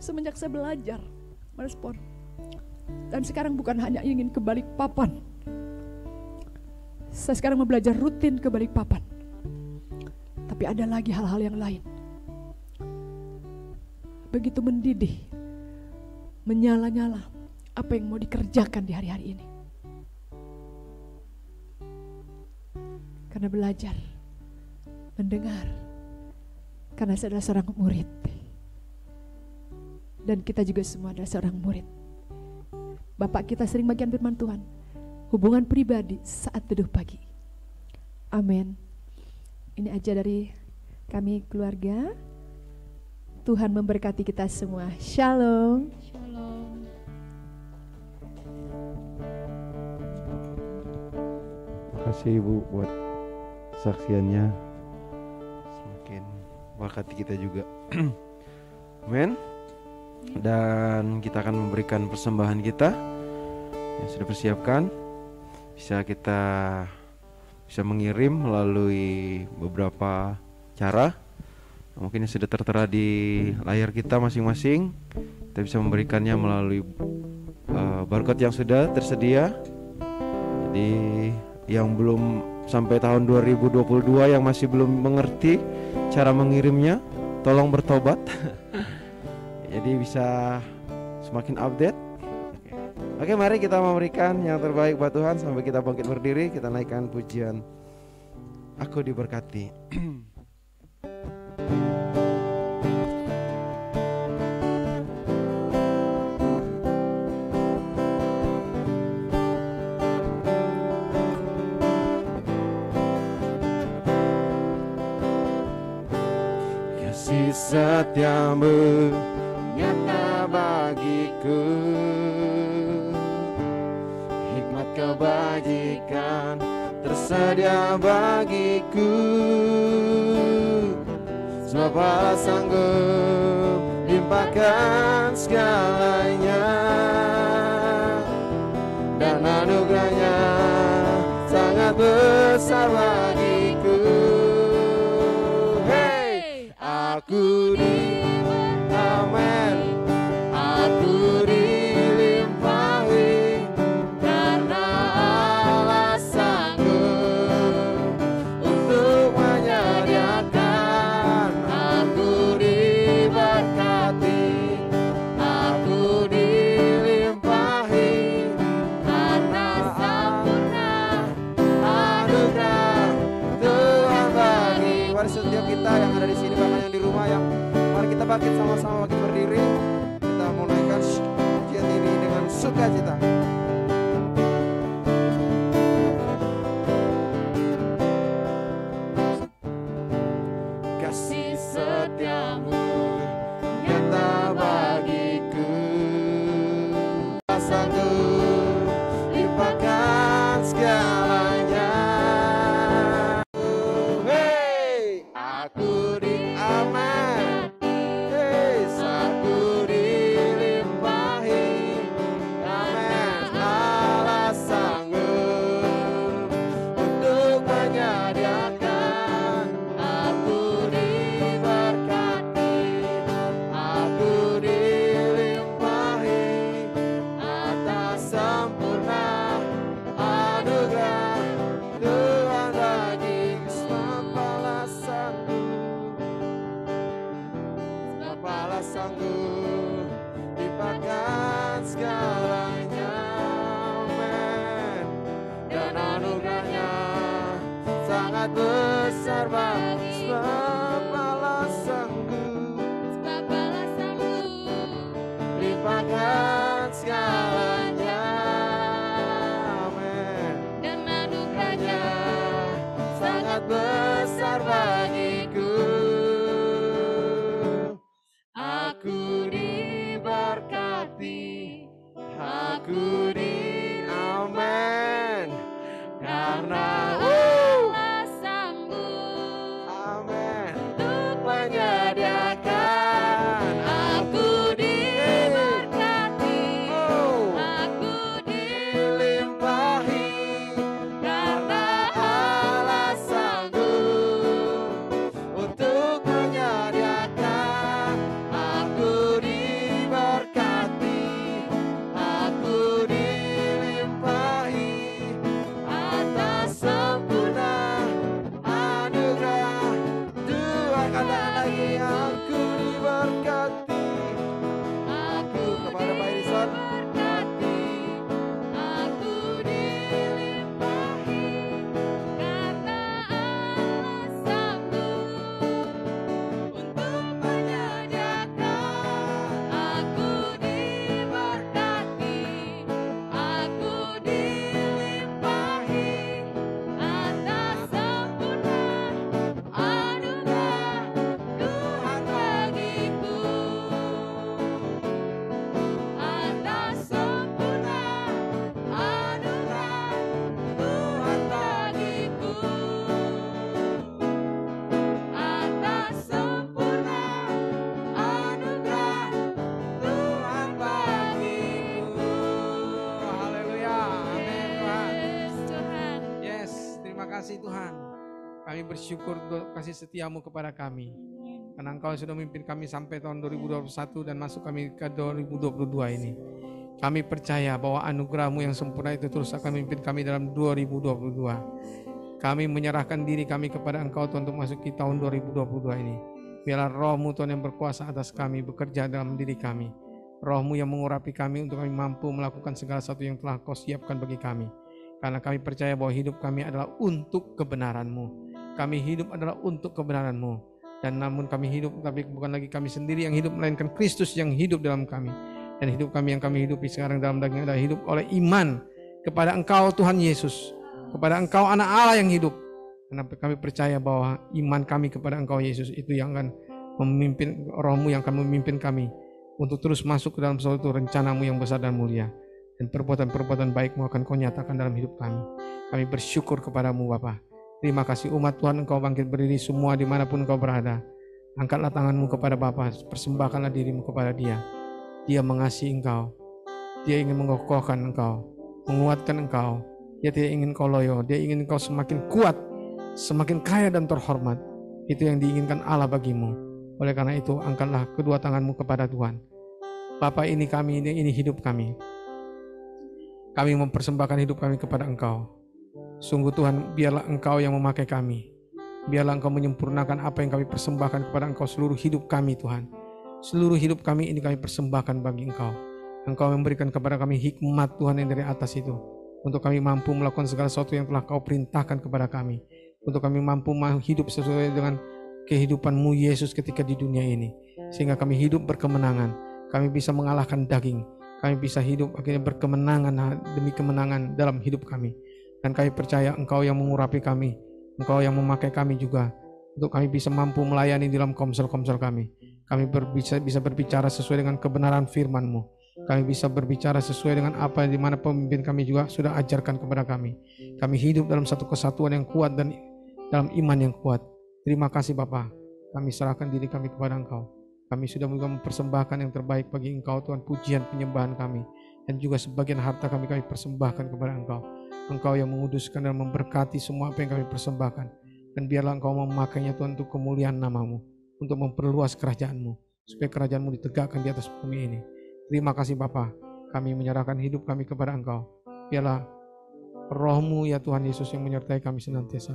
semenjak saya belajar merespon. Dan sekarang bukan hanya ingin ke Balikpapan, saya sekarang mau belajar rutin ke Balikpapan. Tapi ada lagi hal-hal yang lain. Begitu mendidih, menyala-nyala apa yang mau dikerjakan di hari-hari ini. Karena belajar, mendengar, karena saya adalah seorang murid. Dan kita juga semua adalah seorang murid. Bapak kita sering bagian firman Tuhan, hubungan pribadi saat teduh pagi. Amin. Ini aja dari kami keluarga. Tuhan memberkati kita semua. Shalom. Shalom. Terima kasih Ibu buat saksiannya. Semakin berkati kita juga. Amin. Dan kita akan memberikan persembahan kita yang sudah persiapkan. Bisa mengirim melalui beberapa cara. Mungkin yang sudah tertera di layar kita masing-masing. Kita bisa memberikannya melalui barcode yang sudah tersedia. Jadi yang belum sampai tahun 2022 yang masih belum mengerti cara mengirimnya, tolong bertobat. Jadi bisa semakin update. Oke, mari kita memberikan yang terbaik buat Tuhan sampai kita bangkit berdiri. Kita naikkan pujian Aku Diberkati. Kasih setiamu nyata bagiku, hikmat kebajikan tersedia bagiku. sebab Allah sanggup limpahkan segalanya, dan anugerahnya sangat besar bagiku. Hey, aku amen, aku dilimpahi karena Allah sanggup untuk menyediakan. Aku diberkati, aku dilimpahi karena sempurna anugerah Tuhan bagi. Mari setiap kita yang ada di sini, bahkan yang di rumah, yang mari kita bangkit sama-sama, bangkit berdiri. Kita mau naikkan pujian ini dengan sukacita. Kasih setiamu nyata bagiku, sanggup limpahkan segalanya. Hey, aku aman. Hey, aku dilimpahi. Amen. Allah sanggup untuk menyediakan. Aku diberkati, aku dilimpahi atas sempurna anugerah Tuhan bagi. Sebab Allah sanggup, sebab Allah sanggup limpahkan segalanya. Amen. Dan anugerahnya sangat besar bagi. Sebab Allah sanggup, sebab Allah sanggup limpahkan segalanya. Amen. dan anugerahnya Sangat besar bagiku. Aku diberkati, aku amen. Karena Allah sanggup amen untuk menyediakan. aku diberkati, Oh, aku dilimpahi karena Allah sanggup untuk menyediakan. Aku diberkati, aku dilimpahi atas sempurna anugerah Tuhan. Kata lagi, aku diberkati. Aku kepada Pak Edison. diberkati, aku dilimpahi karena Allah sanggup untuk menyediakan. Aku diberkati, aku dilimpahi atas sempurna anugerah Tuhan bagiku. Atas sempurna anugerah Tuhan bagiku. Atas sempurna anugerah Tuhan bagiku. Haleluya. Amin Tuhan. Yes, Tuhan. Yes, terima kasih Tuhan. Kami bersyukur untuk kasih setiamu kepada kami. Karena Engkau sudah memimpin kami sampai tahun 2021 dan masuk kami ke 2022 ini. Kami percaya bahwa anugerah-Mu yang sempurna itu terus akan memimpin kami dalam 2022. Kami menyerahkan diri kami kepada Engkau Tuhan untuk masuk ke tahun 2022 ini. Biarlah Roh-Mu Tuhan yang berkuasa atas kami bekerja dalam diri kami. Roh-Mu yang mengurapi kami untuk kami mampu melakukan segala sesuatu yang telah Kau siapkan bagi kami. Karena kami percaya bahwa hidup kami adalah untuk kebenaran-Mu. Kami hidup adalah untuk kebenaran-Mu. Dan namun kami hidup, tapi bukan lagi kami sendiri yang hidup, melainkan Kristus yang hidup dalam kami. Dan hidup kami yang kami hidupi sekarang dalam daging adalah hidup oleh iman kepada Engkau Tuhan Yesus, kepada Engkau Anak Allah yang hidup. Karena kami percaya bahwa iman kami kepada Engkau Yesus itu yang akan memimpin, Roh-Mu yang akan memimpin kami untuk terus masuk ke dalam suatu rencana-Mu yang besar dan mulia. Dan perbuatan-perbuatan baik-Mu akan Kau nyatakan dalam hidup kami. Kami bersyukur kepada-Mu Bapa. Terima kasih umat Tuhan, Engkau bangkit berdiri semua dimanapun Engkau berada. Angkatlah tanganmu kepada Bapa, persembahkanlah dirimu kepada Dia. Dia mengasihi engkau, Dia ingin mengokohkan engkau, menguatkan engkau. Dia tidak ingin kau loyo, Dia ingin engkau semakin kuat, semakin kaya dan terhormat. Itu yang diinginkan Allah bagimu. Oleh karena itu, angkatlah kedua tanganmu kepada Tuhan. Bapa, ini kami, ini hidup kami. Kami mempersembahkan hidup kami kepada Engkau. Sungguh Tuhan, biarlah Engkau yang memakai kami. Biarlah Engkau menyempurnakan apa yang kami persembahkan kepada Engkau seluruh hidup kami Tuhan. Seluruh hidup kami ini kami persembahkan bagi Engkau. Engkau memberikan kepada kami hikmat Tuhan yang dari atas itu. Untuk kami mampu melakukan segala sesuatu yang telah Kau perintahkan kepada kami. Untuk kami mampu hidup sesuai dengan kehidupan-Mu Yesus ketika di dunia ini. Sehingga kami hidup berkemenangan. Kami bisa mengalahkan daging. Kami bisa hidup akhirnya berkemenangan demi kemenangan dalam hidup kami. Dan kami percaya Engkau yang mengurapi kami. Engkau yang memakai kami juga. Untuk kami bisa mampu melayani dalam komsel-komsel kami. Kami bisa berbicara sesuai dengan kebenaran firman-Mu. Kami bisa berbicara sesuai dengan apa di mana pemimpin kami juga sudah ajarkan kepada kami. Kami hidup dalam satu kesatuan yang kuat dan dalam iman yang kuat. Terima kasih Bapa. Kami serahkan diri kami kepada Engkau. Kami sudah juga mempersembahkan yang terbaik bagi Engkau Tuhan, pujian penyembahan kami. Dan juga sebagian harta kami persembahkan kepada Engkau. Engkau yang menguduskan dan memberkati semua apa yang kami persembahkan. Dan biarlah Engkau memakainya Tuhan untuk kemuliaan nama-Mu. Untuk memperluas kerajaan-Mu. Supaya kerajaan-Mu ditegakkan di atas bumi ini. Terima kasih Bapa. Kami menyerahkan hidup kami kepada Engkau. Biarlah Roh-Mu ya Tuhan Yesus yang menyertai kami senantiasa.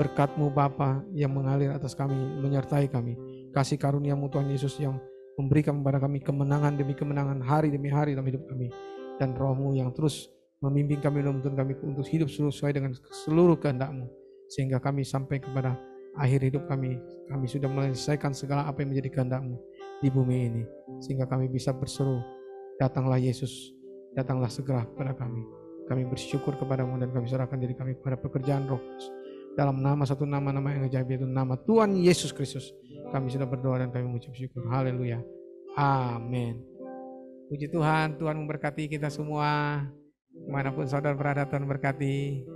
Berkat-Mu Bapa yang mengalir atas kami, menyertai kami. Kasih karunia-Mu Tuhan Yesus yang memberikan kepada kami kemenangan demi kemenangan hari demi hari dalam hidup kami. Dan Roh-Mu yang terus membimbing kami dan menuntun kami untuk hidup sesuai dengan seluruh kehendak-Mu. Sehingga kami sampai kepada akhir hidup kami. Kami sudah menyelesaikan segala apa yang menjadi kehendak-Mu di bumi ini. Sehingga kami bisa berseru, datanglah Yesus, datanglah segera kepada kami. Kami bersyukur kepada-Mu dan kami serahkan diri kami kepada pekerjaan Roh Kudus. Dalam satu nama-nama yang ajaib, yaitu nama Tuhan Yesus Kristus. Kami sudah berdoa dan kami mengucap syukur. Haleluya. Amin. Puji Tuhan, Tuhan memberkati kita semua. Dimanapun saudara berada, Tuhan berkati.